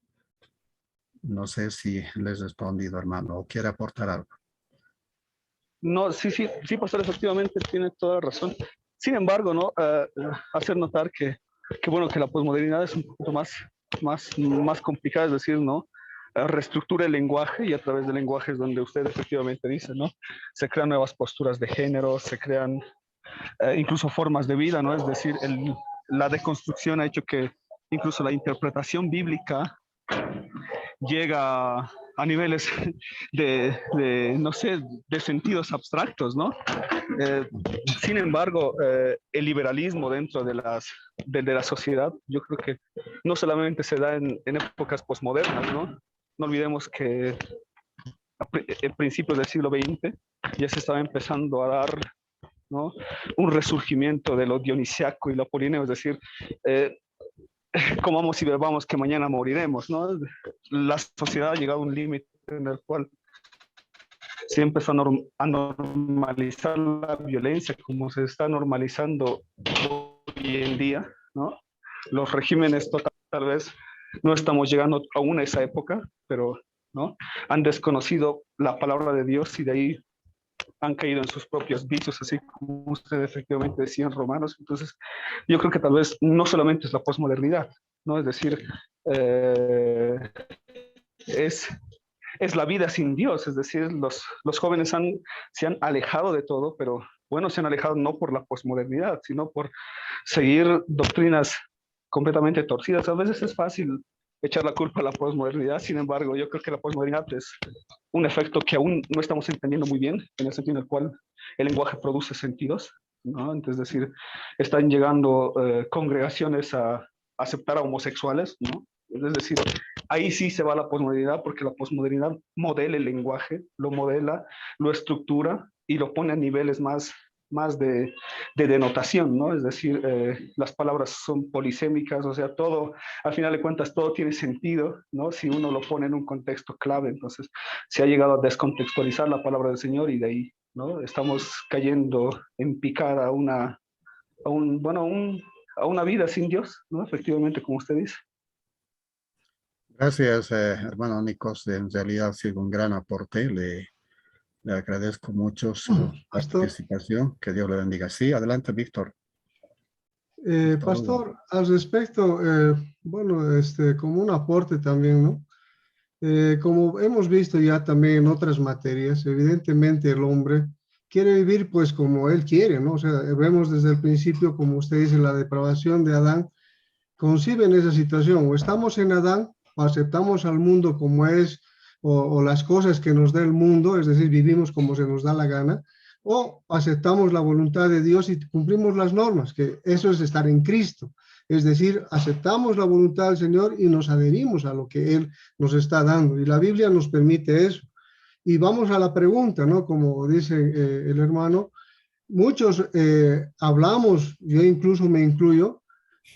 No sé si les he respondido, hermano, o quiere aportar algo. No, sí, pastor, efectivamente tiene toda la razón. Sin embargo, ¿no? Hacer notar que, bueno, que la posmodernidad es un poquito más complicada, es decir, ¿no? reestructura el lenguaje, y a través del lenguaje es donde usted efectivamente dice, ¿no? Se crean nuevas posturas de género, se crean incluso formas de vida, ¿no? Es decir, la deconstrucción ha hecho que incluso la interpretación bíblica llega a niveles no sé, de sentidos abstractos, ¿no? Sin embargo, el liberalismo dentro de la sociedad, yo creo que no solamente se da en épocas posmodernas, ¿no? No olvidemos que a principios del siglo XX ya se estaba empezando a dar, ¿no?, un resurgimiento de lo dionisiaco y lo apolineo, es decir, comamos y bebamos que mañana moriremos, ¿no? La sociedad ha llegado a un límite en el cual se empezó a normalizar la violencia como se está normalizando hoy en día, ¿no? Los regímenes tal vez no estamos llegando aún a esa época, pero, ¿no?, han desconocido la palabra de Dios y de ahí han caído en sus propios vicios, así como usted efectivamente decía en Romanos. Entonces, yo creo que tal vez no solamente es la posmodernidad, ¿no? Es decir, es la vida sin Dios, es decir, los jóvenes se han alejado de todo, pero bueno, se han alejado no por la posmodernidad, sino por seguir doctrinas completamente torcidas. A veces es fácil echar la culpa a la posmodernidad, sin embargo, yo creo que la posmodernidad es un efecto que aún no estamos entendiendo muy bien, en el sentido en el cual el lenguaje produce sentidos, ¿no? Es decir, están llegando congregaciones a aceptar a homosexuales, ¿no? Es decir, ahí sí se va la posmodernidad, porque la posmodernidad modela el lenguaje, lo modela, lo estructura y lo pone a niveles más de denotación, ¿no? Es decir, las palabras son polisémicas, o sea, todo, al final de cuentas, todo tiene sentido, ¿no? Si uno lo pone en un contexto clave. Entonces, se ha llegado a descontextualizar la palabra del Señor y de ahí, ¿no?, estamos cayendo en picada a una vida sin Dios, ¿no? Efectivamente, como usted dice. Gracias, hermano Nikos. En realidad ha sido un gran aporte. Le agradezco mucho su Pastor. participación. Que Dios le bendiga. Sí, adelante, Víctor. Pastor, al respecto, bueno, como un aporte también, ¿no? Como hemos visto ya también en otras materias, evidentemente el hombre quiere vivir pues como él quiere, ¿no? O sea, vemos desde el principio, como usted dice, la depravación de Adán, concibe en esa situación, o estamos en Adán, o aceptamos al mundo como es, o las cosas que nos da el mundo, es decir, vivimos como se nos da la gana, o aceptamos la voluntad de Dios y cumplimos las normas, que eso es estar en Cristo. Es decir, aceptamos la voluntad del Señor y nos adherimos a lo que Él nos está dando. Y la Biblia nos permite eso. Y vamos a la pregunta, ¿no? Como dice el hermano, muchos hablamos, yo incluso me incluyo,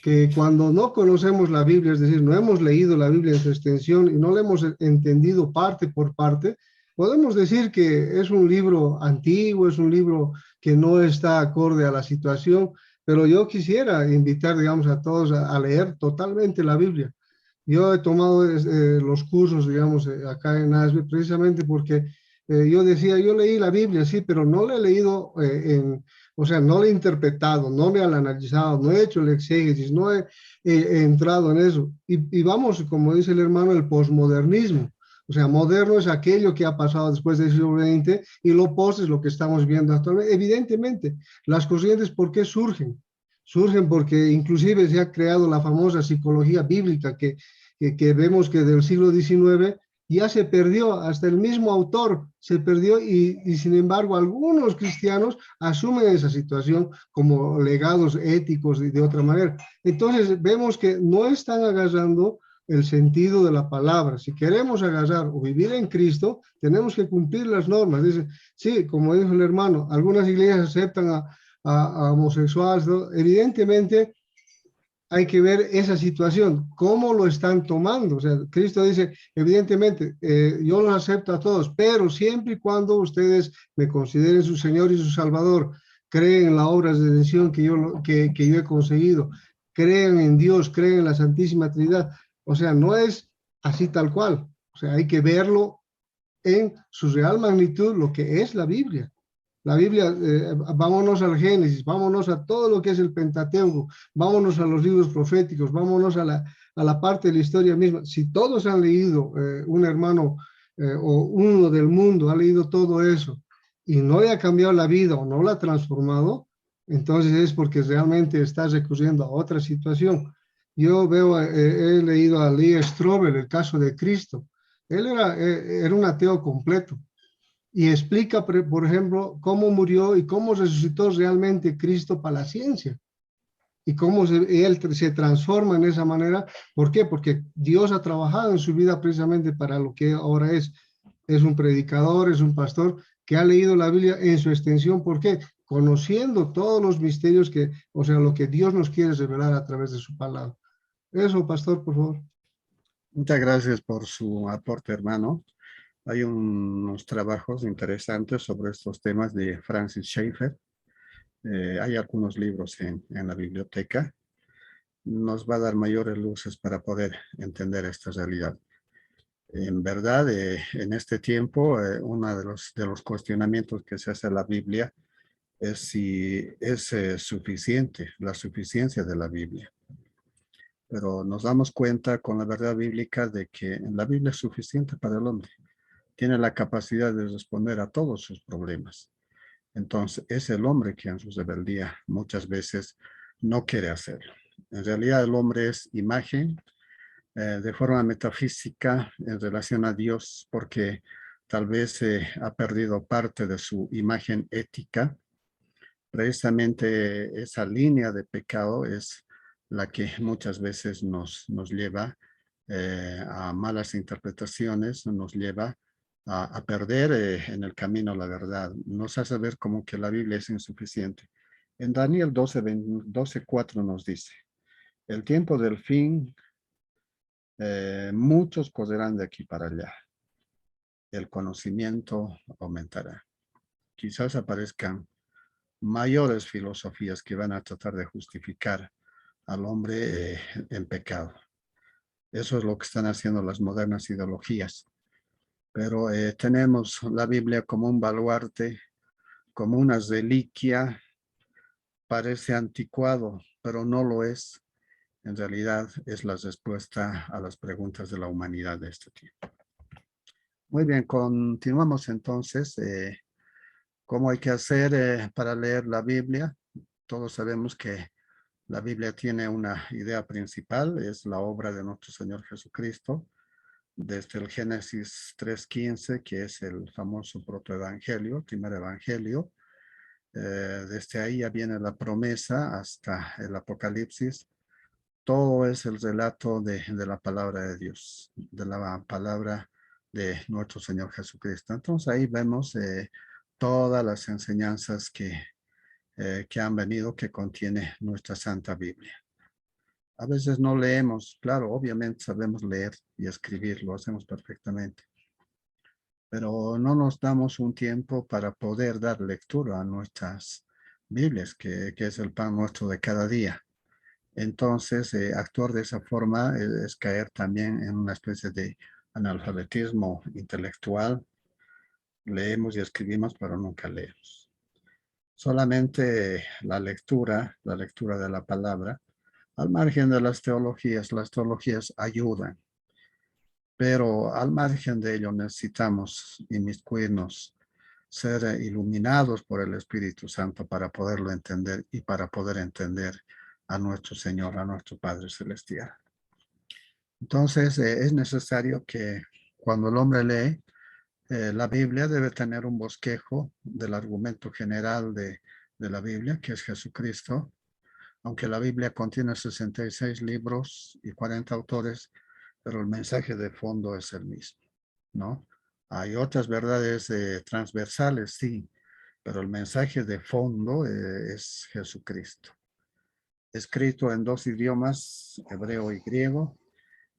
que cuando no conocemos la Biblia, es decir, no hemos leído la Biblia en su extensión y no la hemos entendido parte por parte, podemos decir que es un libro antiguo, es un libro que no está acorde a la situación, pero yo quisiera invitar, digamos, a todos a leer totalmente la Biblia. Yo he tomado los cursos, digamos, acá en ASBE, precisamente porque yo decía, yo leí la Biblia, sí, pero no la he leído o sea, no la he interpretado, no me han analizado, no he hecho el exégesis, no he entrado en eso. Y vamos, como dice el hermano, el posmodernismo. O sea, moderno es aquello que ha pasado después del siglo XX y lo post es lo que estamos viendo actualmente. Evidentemente, las corrientes, ¿por qué surgen? Surgen porque inclusive se ha creado la famosa psicología bíblica que vemos que del siglo XIX ya se perdió, hasta el mismo autor se perdió y sin embargo algunos cristianos asumen esa situación como legados éticos y de otra manera. Entonces vemos que no están agarrando el sentido de la palabra. Si queremos agarrar o vivir en Cristo, tenemos que cumplir las normas. Dice, sí, como dijo el hermano, algunas iglesias aceptan a homosexuales, ¿no? Evidentemente hay que ver esa situación, cómo lo están tomando. O sea, Cristo dice, evidentemente, yo los acepto a todos, pero siempre y cuando ustedes me consideren su Señor y su Salvador, creen en las obras de redención que yo he conseguido, creen en Dios, creen en la Santísima Trinidad. O sea, no es así tal cual. O sea, hay que verlo en su real magnitud, lo que es la Biblia. La Biblia, vámonos al Génesis, vámonos a todo lo que es el Pentateuco, vámonos a los libros proféticos, vámonos a a la parte de la historia misma. Si todos han leído, un hermano o uno del mundo ha leído todo eso y no le ha cambiado la vida o no la ha transformado, entonces es porque realmente está recurriendo a otra situación. Yo veo, he leído a Lee Strobel, el caso de Cristo. Él era un ateo completo y explica, por ejemplo, cómo murió y cómo resucitó realmente Cristo para la ciencia y cómo él se transforma en esa manera. ¿Por qué? Porque Dios ha trabajado en su vida precisamente para lo que ahora es. Es un predicador, es un pastor que ha leído la Biblia en su extensión. ¿Por qué? Conociendo todos los misterios que, o sea, lo que Dios nos quiere revelar a través de su palabra. Eso, pastor, por favor. Muchas gracias por su aporte, hermano. Hay unos trabajos interesantes sobre estos temas de Francis Schaeffer. Hay algunos libros en la biblioteca. Nos va a dar mayores luces para poder entender esta realidad. En verdad, en este tiempo, uno de los cuestionamientos que se hace a la Biblia es si es suficiente, la suficiencia de la Biblia. Pero nos damos cuenta con la verdad bíblica de que la Biblia es suficiente para el hombre. Tiene la capacidad de responder a todos sus problemas. Entonces, es el hombre que en su rebeldía muchas veces no quiere hacerlo. En realidad, el hombre es imagen de forma metafísica en relación a Dios, porque tal vez ha perdido parte de su imagen ética. Precisamente esa línea de pecado es la que muchas veces nos lleva a malas interpretaciones, nos lleva a perder en el camino la verdad. Nos hace ver como que la Biblia es insuficiente. En Daniel 12:4 nos dice, el tiempo del fin, muchos correrán de aquí para allá. El conocimiento aumentará. Quizás aparezcan mayores filosofías que van a tratar de justificar al hombre en pecado. Eso es lo que están haciendo las modernas ideologías. Pero tenemos la Biblia como un baluarte, como una reliquia. Parece anticuado, pero no lo es. En realidad es la respuesta a las preguntas de la humanidad de este tiempo. Muy bien, continuamos entonces. ¿Cómo hay que hacer para leer la Biblia? Todos sabemos que la Biblia tiene una idea principal, es la obra de nuestro Señor Jesucristo, desde el Génesis 3:15, que es el famoso protoevangelio, primer evangelio. Desde ahí ya viene la promesa hasta el Apocalipsis. Todo es el relato de la palabra de Dios, de la palabra de nuestro Señor Jesucristo. Entonces ahí vemos todas las enseñanzas que han venido, que contiene nuestra Santa Biblia. A veces no leemos, claro, obviamente sabemos leer y escribir, lo hacemos perfectamente, pero no nos damos un tiempo para poder dar lectura a nuestras Biblias, que es el pan nuestro de cada día. Entonces, actuar de esa forma es caer también en una especie de analfabetismo intelectual. Leemos y escribimos, pero nunca leemos. Solamente la lectura de la palabra, al margen de las teologías ayudan, pero al margen de ello necesitamos inmiscuirnos, ser iluminados por el Espíritu Santo para poderlo entender y para poder entender a nuestro Señor, a nuestro Padre Celestial. Entonces, es necesario que cuando el hombre lee, la Biblia debe tener un bosquejo del argumento general de la Biblia, que es Jesucristo. Aunque la Biblia contiene 66 libros y 40 autores, pero el mensaje de fondo es el mismo, ¿no? Hay otras verdades transversales, sí, pero el mensaje de fondo es Jesucristo. Escrito en dos idiomas, hebreo y griego,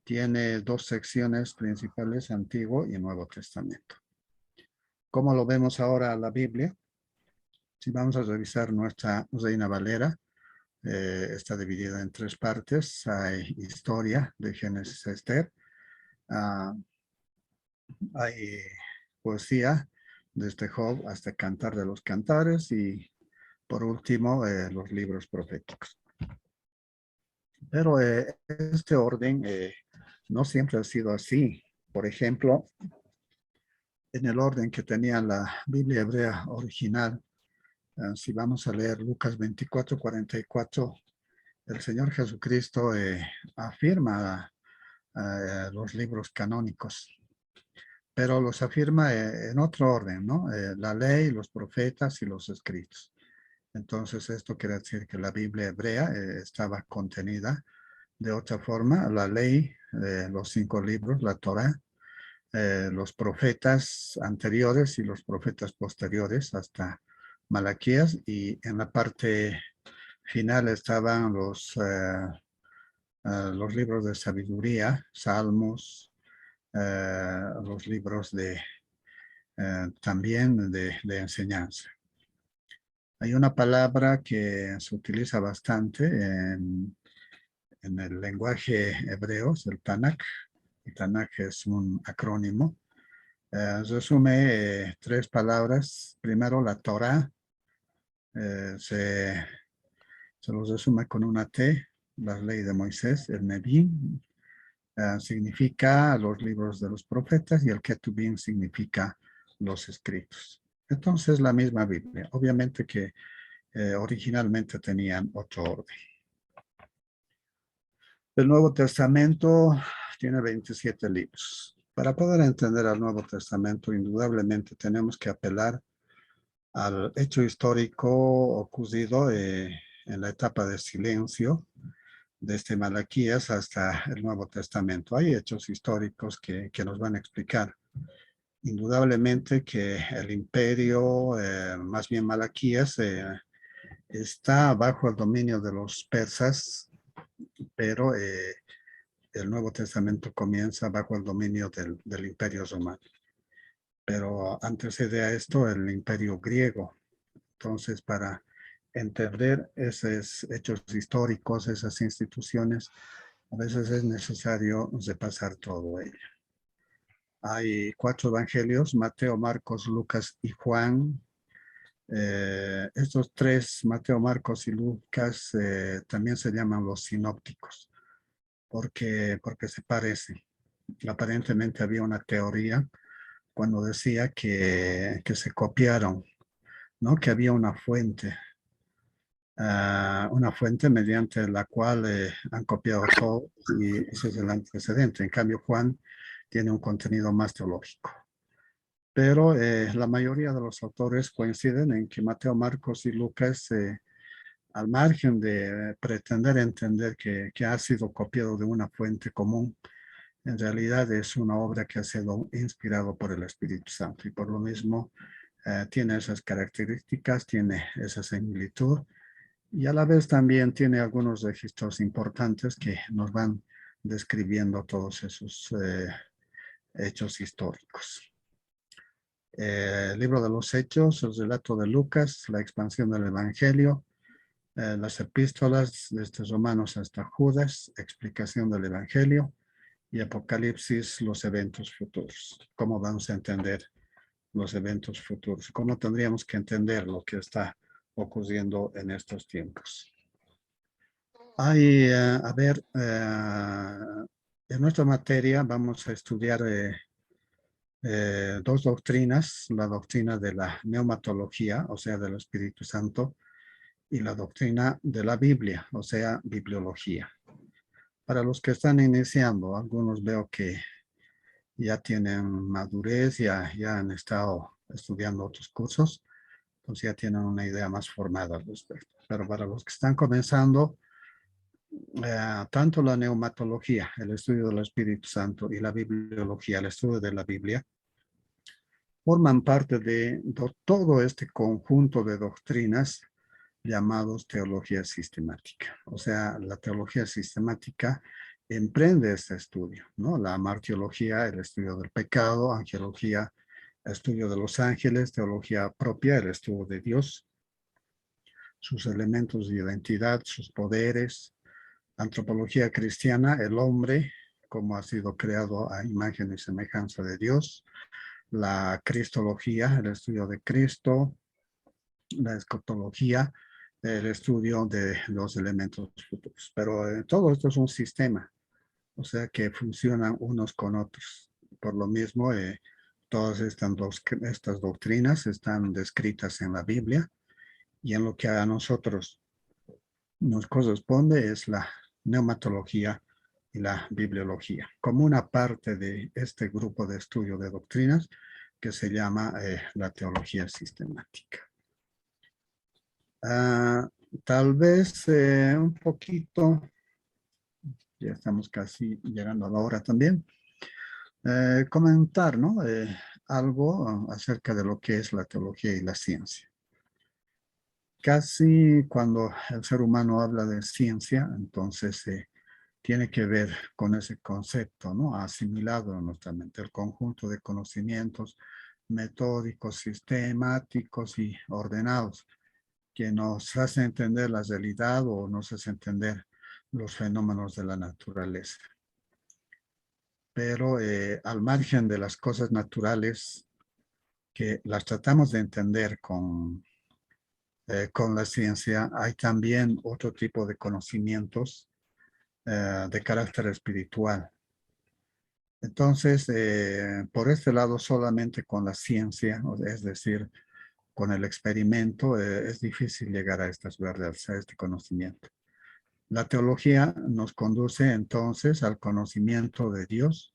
tiene dos secciones principales, Antiguo y Nuevo Testamento. ¿Cómo lo vemos ahora la Biblia? Si vamos a revisar nuestra Reina Valera, está dividida en tres partes. Hay historia de Génesis a Esther, hay poesía desde Job hasta Cantar de los Cantares y por último los libros proféticos. Pero este orden no siempre ha sido así. Por ejemplo, en el orden que tenía la Biblia hebrea original, si vamos a leer Lucas 24:44, el Señor Jesucristo afirma los libros canónicos, pero los afirma en otro orden, ¿no? La ley, los profetas y los escritos. Entonces, esto quiere decir que la Biblia hebrea estaba contenida de otra forma, la ley, los 5 libros, la Torá, los profetas anteriores y los profetas posteriores hasta Malaquías, y en la parte final estaban los libros de sabiduría, salmos, los libros también de enseñanza. Hay una palabra que se utiliza bastante en el lenguaje hebreo, es el Tanakh. El Tanakh es un acrónimo. Resume 3 palabras. Primero, la Torah. Se los resume con una T, la ley de Moisés. El Nevi'im significa los libros de los profetas y el Ketubim significa los escritos. Entonces, la misma Biblia. Obviamente que originalmente tenían otro orden. El Nuevo Testamento tiene 27 libros. Para poder entender al Nuevo Testamento, indudablemente tenemos que apelar al hecho histórico ocurrido en la etapa de silencio, desde Malaquías hasta el Nuevo Testamento. Hay hechos históricos que nos van a explicar. Indudablemente que el imperio, más bien Malaquías, está bajo el dominio de los persas, pero el Nuevo Testamento comienza bajo el dominio del Imperio Romano. Pero antecede a esto el Imperio Griego. Entonces, para entender esos hechos históricos, esas instituciones, a veces es necesario repasar todo ello. Hay 4 evangelios: Mateo, Marcos, Lucas y Juan. Estos 3, Mateo, Marcos y Lucas, también se llaman los sinópticos, porque se parecen. Aparentemente había una teoría cuando decía que se copiaron, ¿no? Que había una fuente mediante la cual han copiado todo, y ese es el antecedente. En cambio, Juan tiene un contenido más teológico. Pero la mayoría de los autores coinciden en que Mateo, Marcos y Lucas, al margen de pretender entender que ha sido copiado de una fuente común, en realidad es una obra que ha sido inspirado por el Espíritu Santo, y por lo mismo tiene esas características, tiene esa similitud, y a la vez también tiene algunos registros importantes que nos van describiendo todos esos hechos históricos. El libro de los Hechos, el relato de Lucas, la expansión del Evangelio, las epístolas desde Romanos hasta Judas, explicación del Evangelio, y Apocalipsis, los eventos futuros. ¿Cómo vamos a entender los eventos futuros? ¿Cómo tendríamos que entender lo que está ocurriendo en estos tiempos? En nuestra materia vamos a estudiar 2 doctrinas: la doctrina de la neumatología, o sea, del Espíritu Santo, y la doctrina de la Biblia, o sea, bibliología. Para los que están iniciando, algunos veo que ya tienen madurez, ya han estado estudiando otros cursos, entonces ya tienen una idea más formada al respecto. Pero para los que están comenzando, tanto la neumatología, el estudio del Espíritu Santo, y la bibliología, el estudio de la Biblia, forman parte de todo este conjunto de doctrinas llamados teología sistemática. O sea, la teología sistemática emprende este estudio, ¿no? La martiología, el estudio del pecado; angelología, el estudio de los ángeles; teología propia, el estudio de Dios, sus elementos de identidad, sus poderes; antropología cristiana, el hombre, cómo ha sido creado a imagen y semejanza de Dios; la cristología, el estudio de Cristo; la escatología, el estudio de los elementos futuros. Pero todo esto es un sistema, o sea que funcionan unos con otros. Por lo mismo, todas estas doctrinas están descritas en la Biblia y en lo que a nosotros nos corresponde es la neumatología y la bibliología, como una parte de este grupo de estudio de doctrinas que se llama la teología sistemática. Tal vez un poquito, ya estamos casi llegando a la hora también, comentar, ¿no? Algo acerca de lo que es la teología y la ciencia. Casi cuando el ser humano habla de ciencia, entonces tiene que ver con ese concepto, ¿no? Asimilado en nuestra mente, el conjunto de conocimientos metódicos, sistemáticos y ordenados que nos hace entender la realidad o nos hace entender los fenómenos de la naturaleza. Pero al margen de las cosas naturales que las tratamos de entender con la ciencia, hay también otro tipo de conocimientos de carácter espiritual. Entonces, por este lado, solamente con la ciencia, es decir, con el experimento, es difícil llegar a estas verdades, a este conocimiento. La teología nos conduce entonces al conocimiento de Dios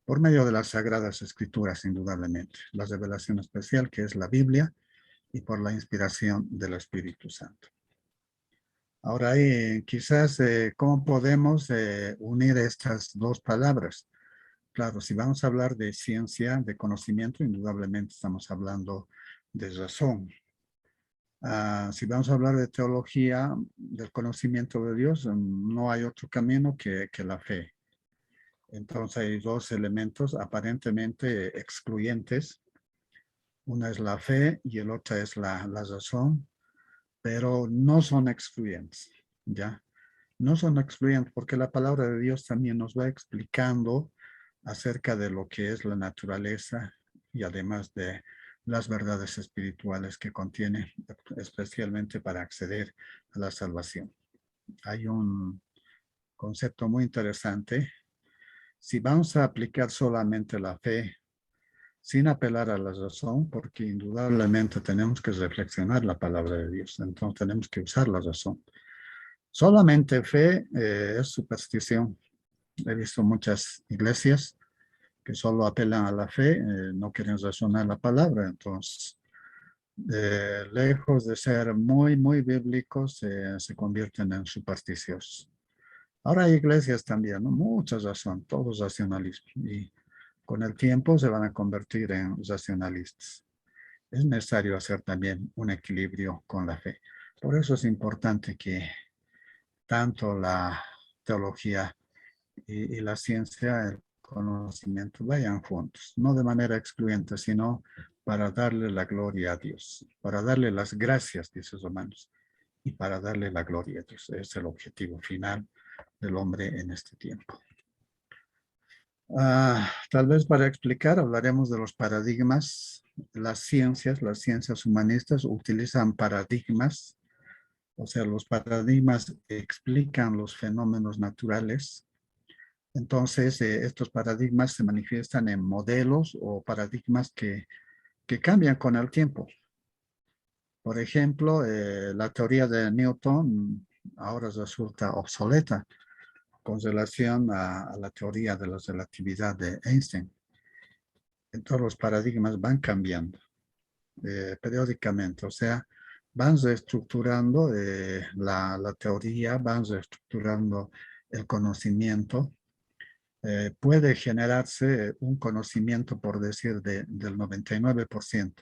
por medio de las sagradas escrituras, indudablemente, la revelación especial que es la Biblia y por la inspiración del Espíritu Santo. Ahora, quizás, ¿cómo podemos unir estas dos palabras? Claro, si vamos a hablar de ciencia, de conocimiento, indudablemente estamos hablando de razón. Si vamos a hablar de teología, del conocimiento de Dios, no hay otro camino que la fe. Entonces hay dos elementos aparentemente excluyentes. Una es la fe y el otro es la razón, pero no son excluyentes, ¿ya? No son excluyentes porque la palabra de Dios también nos va explicando acerca de lo que es la naturaleza y además de las verdades espirituales que contiene, especialmente para acceder a la salvación. Hay un concepto muy interesante. Si vamos a aplicar solamente la fe, sin apelar a la razón, porque indudablemente tenemos que reflexionar la palabra de Dios, entonces tenemos que usar la razón. Solamente fe es superstición. He visto muchas iglesias que solo apelan a la fe, no quieren razonar la palabra, entonces, lejos de ser muy, muy bíblicos, se convierten en supersticiosos. Ahora hay iglesias también, ¿no? Muchas razón, todos racionalismo, y con el tiempo se van a convertir en racionalistas. Es necesario hacer también un equilibrio con la fe. Por eso es importante que tanto la teología y la ciencia, el conocimiento, vayan juntos, no de manera excluyente, sino para darle la gloria a Dios, para darle las gracias, dice Romanos, y para darle la gloria a Dios. Es el objetivo final del hombre en este tiempo. Tal vez para explicar, hablaremos de los paradigmas. Las ciencias humanistas utilizan paradigmas, o sea, los paradigmas explican los fenómenos naturales. Entonces, estos paradigmas se manifiestan en modelos o paradigmas que cambian con el tiempo. Por ejemplo, la teoría de Newton ahora resulta obsoleta con relación a la teoría de la relatividad de Einstein. Entonces, los paradigmas van cambiando periódicamente, o sea, van reestructurando la teoría, van reestructurando el conocimiento. Puede generarse un conocimiento, por decir, del 99%,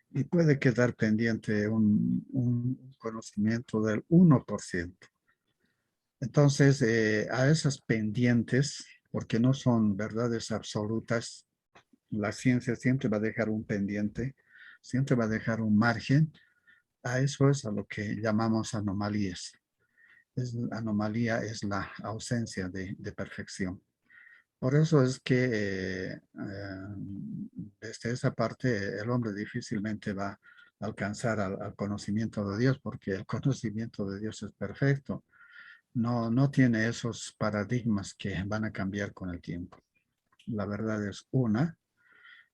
y puede quedar pendiente un conocimiento del 1%. Entonces, a esas pendientes, porque no son verdades absolutas, la ciencia siempre va a dejar un pendiente, siempre va a dejar un margen. A eso es a lo que llamamos anomalías. Anomalía es la ausencia de perfección. Por eso es que desde esa parte el hombre difícilmente va alcanzar al conocimiento de Dios, porque el conocimiento de Dios es perfecto. No tiene esos paradigmas que van a cambiar con el tiempo. La verdad es una.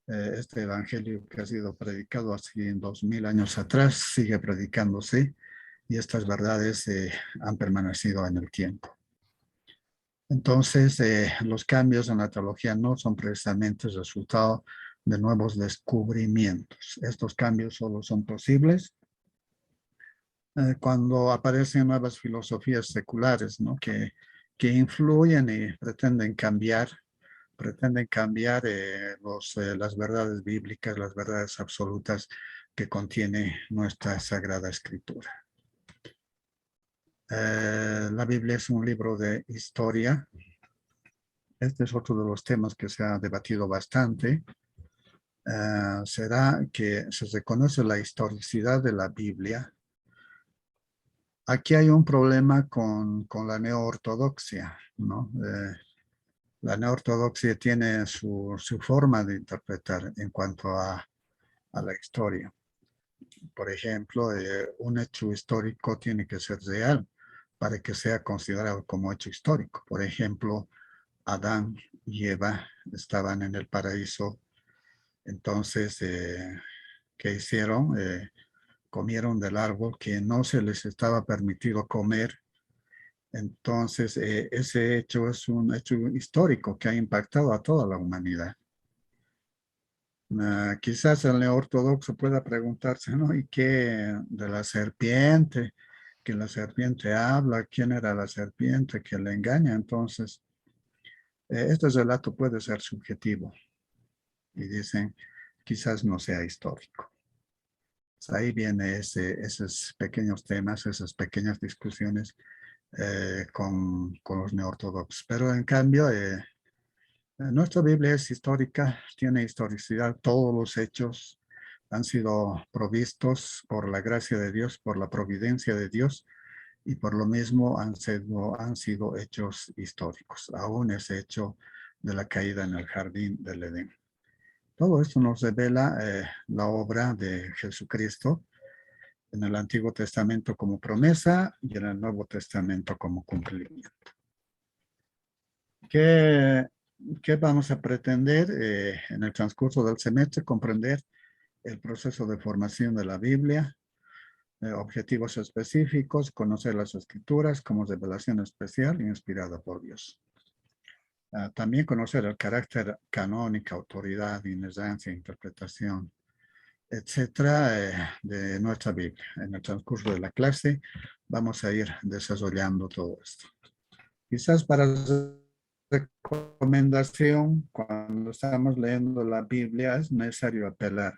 Este evangelio que ha sido predicado hace 2000 años atrás sigue predicándose y estas verdades han permanecido en el tiempo. Entonces, los cambios en la teología no son precisamente el resultado de nuevos descubrimientos. Estos cambios solo son posibles cuando aparecen nuevas filosofías seculares, ¿no? que influyen y pretenden cambiar las verdades bíblicas, las verdades absolutas que contiene nuestra Sagrada Escritura. La Biblia es un libro de historia. Este es otro de los temas que se ha debatido bastante. Será que se reconoce la historicidad de la Biblia. Aquí hay un problema con la neoortodoxia, ¿no? La neoortodoxia tiene su forma de interpretar en cuanto a la historia. Por ejemplo, un hecho histórico tiene que ser real para que sea considerado como hecho histórico. Por ejemplo, Adán y Eva estaban en el paraíso. Entonces, ¿qué hicieron? Comieron del árbol que no se les estaba permitido comer. Entonces, ese hecho es un hecho histórico que ha impactado a toda la humanidad. Quizás el neoortodoxo pueda preguntarse, ¿no? ¿Y qué de la serpiente? Que la serpiente habla, ¿quién era la serpiente que le engaña? Entonces, este relato puede ser subjetivo. Y dicen, quizás no sea histórico. Pues ahí viene esos pequeños temas, esas pequeñas discusiones con los neoortodoxos. Pero en cambio, nuestra Biblia es histórica, tiene historicidad, todos los hechos han sido provistos por la gracia de Dios, por la providencia de Dios, y por lo mismo han sido hechos históricos, aún ese hecho de la caída en el jardín del Edén. Todo esto nos revela la obra de Jesucristo en el Antiguo Testamento como promesa y en el Nuevo Testamento como cumplimiento. ¿Qué vamos a pretender en el transcurso del semestre? Comprender el proceso de formación de la Biblia, objetivos específicos, conocer las escrituras como revelación especial e inspirada por Dios. También conocer el carácter canónico, autoridad, inerrancia, interpretación, etcétera, de nuestra Biblia. En el transcurso de la clase vamos a ir desarrollando todo esto. Quizás para recomendación, cuando estamos leyendo la Biblia, es necesario apelar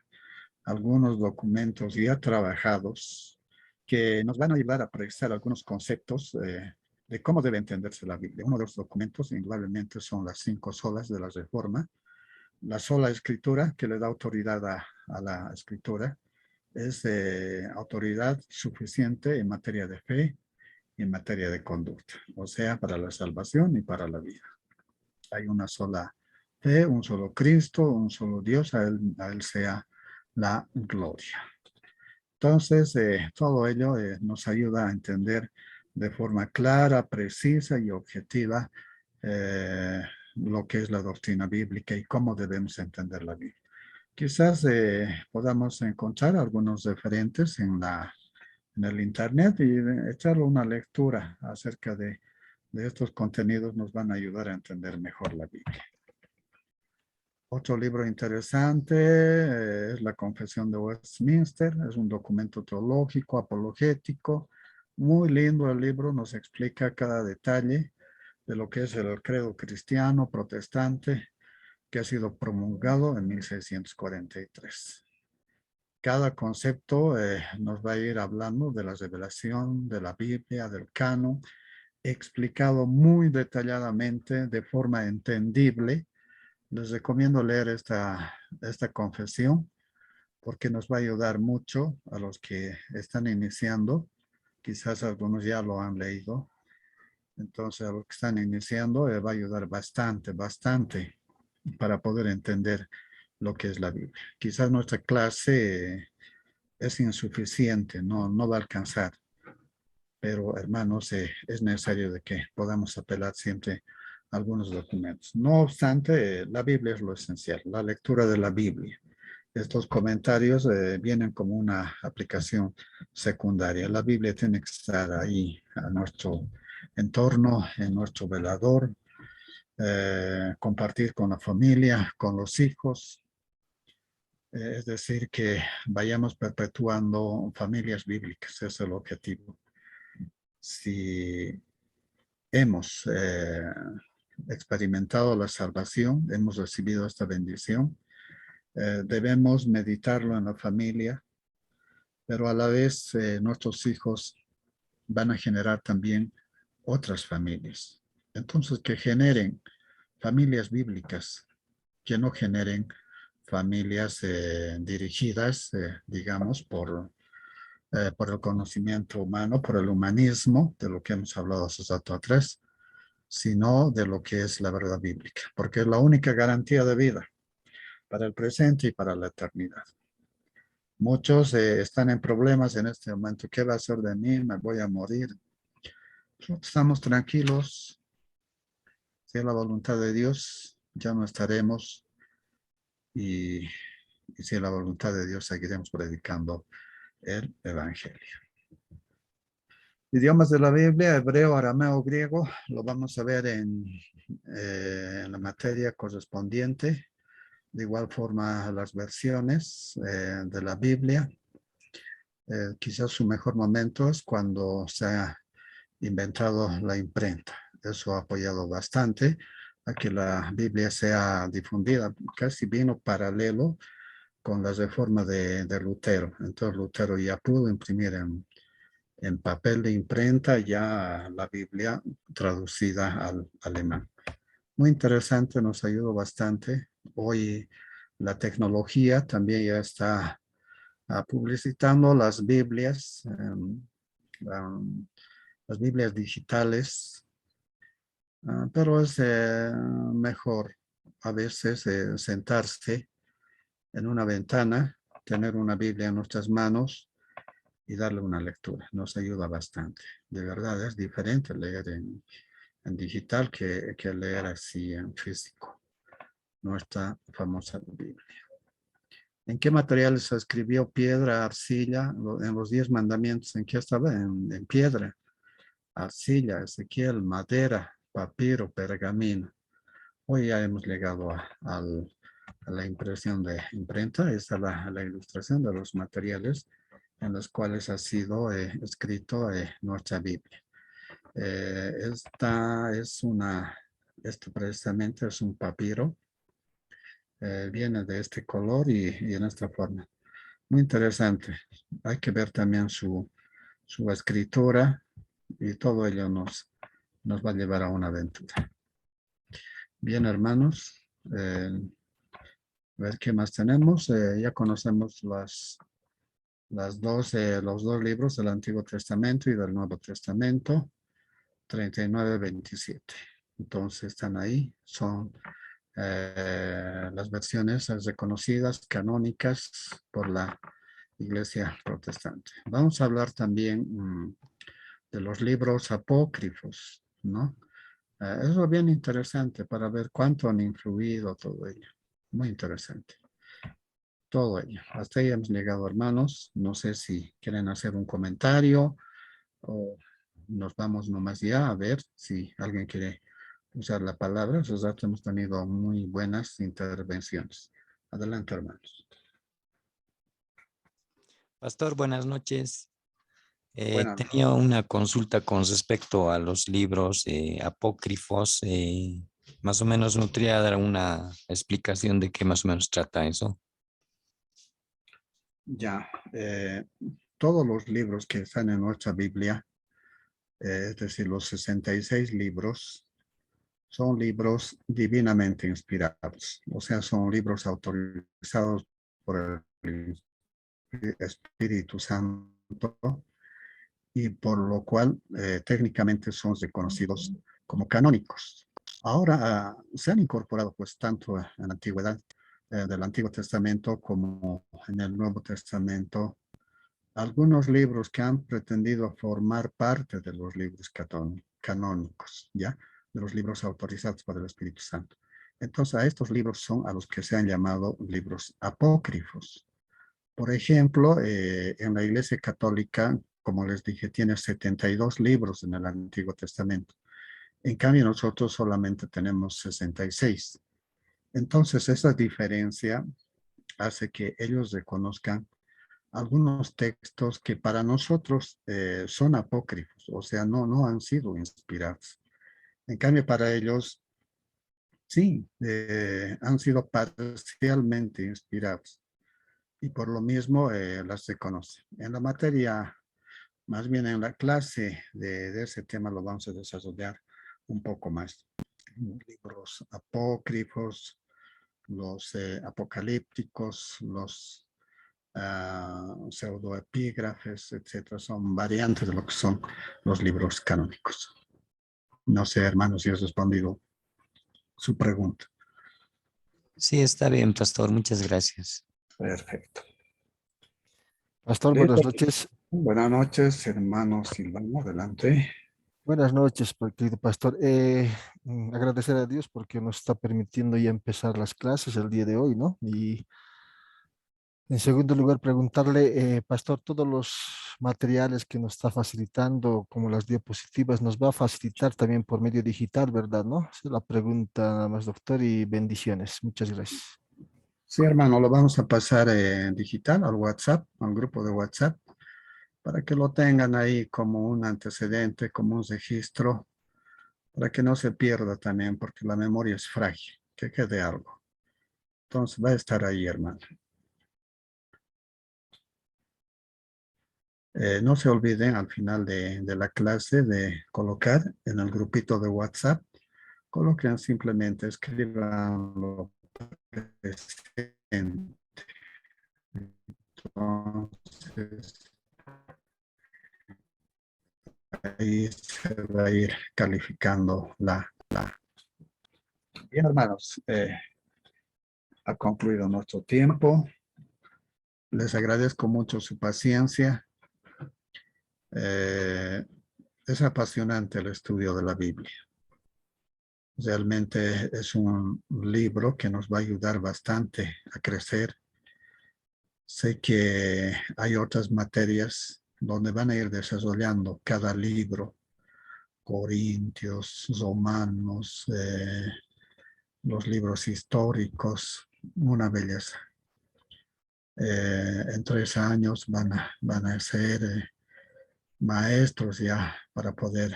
a algunos documentos ya trabajados que nos van a ayudar a precisar algunos conceptos de cómo debe entenderse la Biblia. Uno de los documentos, indudablemente, son las 5 solas de la Reforma. La sola escritura, que le da autoridad a la escritura, es autoridad suficiente en materia de fe y en materia de conducta, o sea, para la salvación y para la vida. Hay una sola fe, un solo Cristo, un solo Dios, a él sea la gloria. Entonces, todo ello nos ayuda a entender de forma clara, precisa y objetiva lo que es la doctrina bíblica y cómo debemos entender la Biblia. Quizás podamos encontrar algunos referentes en el internet y echarle una lectura acerca de estos contenidos nos van a ayudar a entender mejor la Biblia. Otro libro interesante es la Confesión de Westminster. Es un documento teológico, apologético. Muy lindo el libro, nos explica cada detalle de lo que es el credo cristiano protestante que ha sido promulgado en 1643. Cada concepto nos va a ir hablando de la revelación, de la Biblia, del canon, explicado muy detalladamente, de forma entendible. Les recomiendo leer esta confesión porque nos va a ayudar mucho a los que están iniciando. Quizás algunos ya lo han leído. Entonces, a los que están iniciando va a ayudar bastante para poder entender lo que es la Biblia. Quizás nuestra clase es insuficiente, no va a alcanzar. Pero, hermanos, es necesario de que podamos apelar siempre a algunos documentos. No obstante, la Biblia es lo esencial, la lectura de la Biblia. Estos comentarios vienen como una aplicación secundaria. La Biblia tiene que estar ahí, a nuestro entorno, en nuestro velador, compartir con la familia, con los hijos. Es decir, que vayamos perpetuando familias bíblicas, ese es el objetivo. Si hemos experimentado la salvación, hemos recibido esta bendición, debemos meditarlo en la familia, pero a la vez nuestros hijos van a generar también otras familias. Entonces, que generen familias bíblicas, que no generen familias dirigidas, digamos, por el conocimiento humano, por el humanismo, de lo que hemos hablado hace rato atrás, sino de lo que es la verdad bíblica, porque es la única garantía de vida para el presente y para la eternidad. Muchos están en problemas en este momento. ¿Qué va a ser de mí? ¿Me voy a morir? Estamos tranquilos. Si es la voluntad de Dios, ya no estaremos. Y si es la voluntad de Dios, seguiremos predicando el Evangelio. Idiomas de la Biblia, hebreo, arameo, griego, lo vamos a ver en la materia correspondiente. De igual forma, las versiones de la Biblia. Quizás su mejor momento es cuando se ha inventado la imprenta. Eso ha apoyado bastante a que la Biblia sea difundida. Casi vino paralelo con la reforma de Lutero. Entonces Lutero ya pudo imprimir en papel de imprenta ya la Biblia traducida al alemán. Muy interesante, nos ayudó bastante. Hoy la tecnología también ya está publicitando las Biblias, las Biblias digitales, pero es mejor a veces sentarse en una ventana, tener una Biblia en nuestras manos y darle una lectura. Nos ayuda bastante. De verdad, es diferente leer en digital que leer así en físico. Nuestra famosa Biblia. ¿En qué materiales se escribió? Piedra, arcilla, en los 10 mandamientos, ¿en qué estaba? En piedra, arcilla, Ezequiel, madera, papiro, pergamino. Hoy ya hemos llegado a la impresión de imprenta. Esta es la ilustración de los materiales en los cuales ha sido escrito nuestra Biblia. Esto precisamente es un papiro. Viene de este color y en esta forma. Muy interesante. Hay que ver también su escritura y todo ello nos va a llevar a una aventura. Bien, hermanos. A ver qué más tenemos. Ya conocemos los dos libros del Antiguo Testamento y del Nuevo Testamento, 39, 27. Entonces están ahí. Son las versiones reconocidas, canónicas por la Iglesia Protestante. Vamos a hablar también de los libros apócrifos, ¿no? Eso es bien interesante para ver cuánto han influido todo ello. Muy interesante. Todo ello. Hasta ahí hemos llegado, hermanos. No sé si quieren hacer un comentario o nos vamos nomás ya a ver si alguien quiere usar la palabra. Esos datos hemos tenido muy buenas intervenciones. Adelante, hermanos. Pastor, buenas noches. Buenas Tenía una consulta con respecto a los libros apócrifos. Más o menos nutría dar una explicación de qué más o menos trata eso. Ya, todos los libros que están en nuestra Biblia, es decir, los 66 libros, son libros divinamente inspirados. O sea, son libros autorizados por el Espíritu Santo y por lo cual técnicamente son reconocidos como canónicos. Ahora se han incorporado pues tanto en la antigüedad del Antiguo Testamento como en el Nuevo Testamento algunos libros que han pretendido formar parte de los libros canónicos, ¿ya? De los libros autorizados por el Espíritu Santo. Entonces, a estos libros son a los que se han llamado libros apócrifos. Por ejemplo, en la Iglesia Católica, como les dije, tiene 72 libros en el Antiguo Testamento. En cambio, nosotros solamente tenemos 66. Entonces, esa diferencia hace que ellos reconozcan algunos textos que para nosotros son apócrifos, o sea, no han sido inspirados. En cambio, para ellos, sí, han sido parcialmente inspirados y por lo mismo las reconocen. En la materia, más bien en la clase de ese tema lo vamos a desarrollar un poco más. Libros apócrifos, los apocalípticos, los pseudoepígrafes, etcétera, son variantes de lo que son los libros canónicos. No sé, hermanos, si he respondido su pregunta. Sí, está bien, pastor. Muchas gracias. Perfecto. Pastor, Listo. buenas noches. Buenas noches, hermano Silvano, adelante. Buenas noches, querido pastor. Agradecer a Dios porque nos está permitiendo ya empezar las clases el día de hoy, ¿no? Y en segundo lugar, preguntarle, pastor, todos los materiales que nos está facilitando, como las diapositivas, nos va a facilitar también por medio digital, ¿verdad? ¿No? Esa es la pregunta nada más, doctor, y bendiciones. Muchas gracias. Sí, hermano, lo vamos a pasar en digital al WhatsApp, al grupo de WhatsApp, para que lo tengan ahí como un antecedente, como un registro, para que no se pierda también, porque la memoria es frágil, que quede algo. Entonces va a estar ahí, hermano. No se olviden al final de la clase de colocar en el grupito de WhatsApp, coloquen simplemente, escriban lo presente. Entonces, ahí se va a ir calificando la. Bien, hermanos, ha concluido nuestro tiempo. Les agradezco mucho su paciencia. Es apasionante el estudio de la Biblia. Realmente es un libro que nos va a ayudar bastante a crecer. Sé que hay otras materias donde van a ir desarrollando cada libro, Corintios, Romanos, los libros históricos, una belleza. En 3 años van a ser maestros ya para poder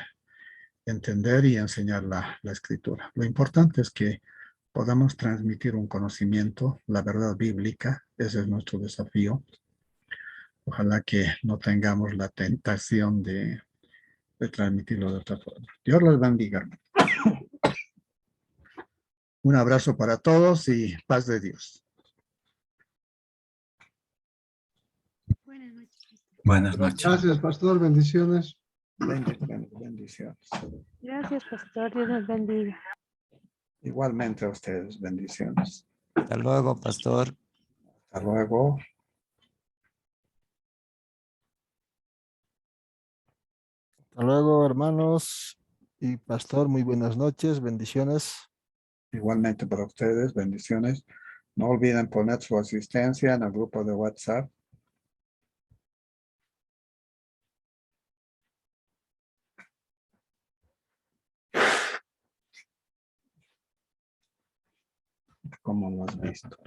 entender y enseñar la escritura. Lo importante es que podamos transmitir un conocimiento, la verdad bíblica, ese es nuestro desafío. Ojalá que no tengamos la tentación de transmitirlo de otra forma. Dios los bendiga. Un abrazo para todos y paz de Dios. Buenas noches. Buenas noches. Gracias, pastor. Bendiciones. Bendiciones. Gracias, pastor. Dios nos bendiga. Igualmente a ustedes, bendiciones. Hasta luego, pastor. Hasta luego. Hasta luego, hermanos y pastor. Muy buenas noches. Bendiciones. Igualmente para ustedes, bendiciones. No olviden poner su asistencia en el grupo de WhatsApp. ¿Cómo lo has visto?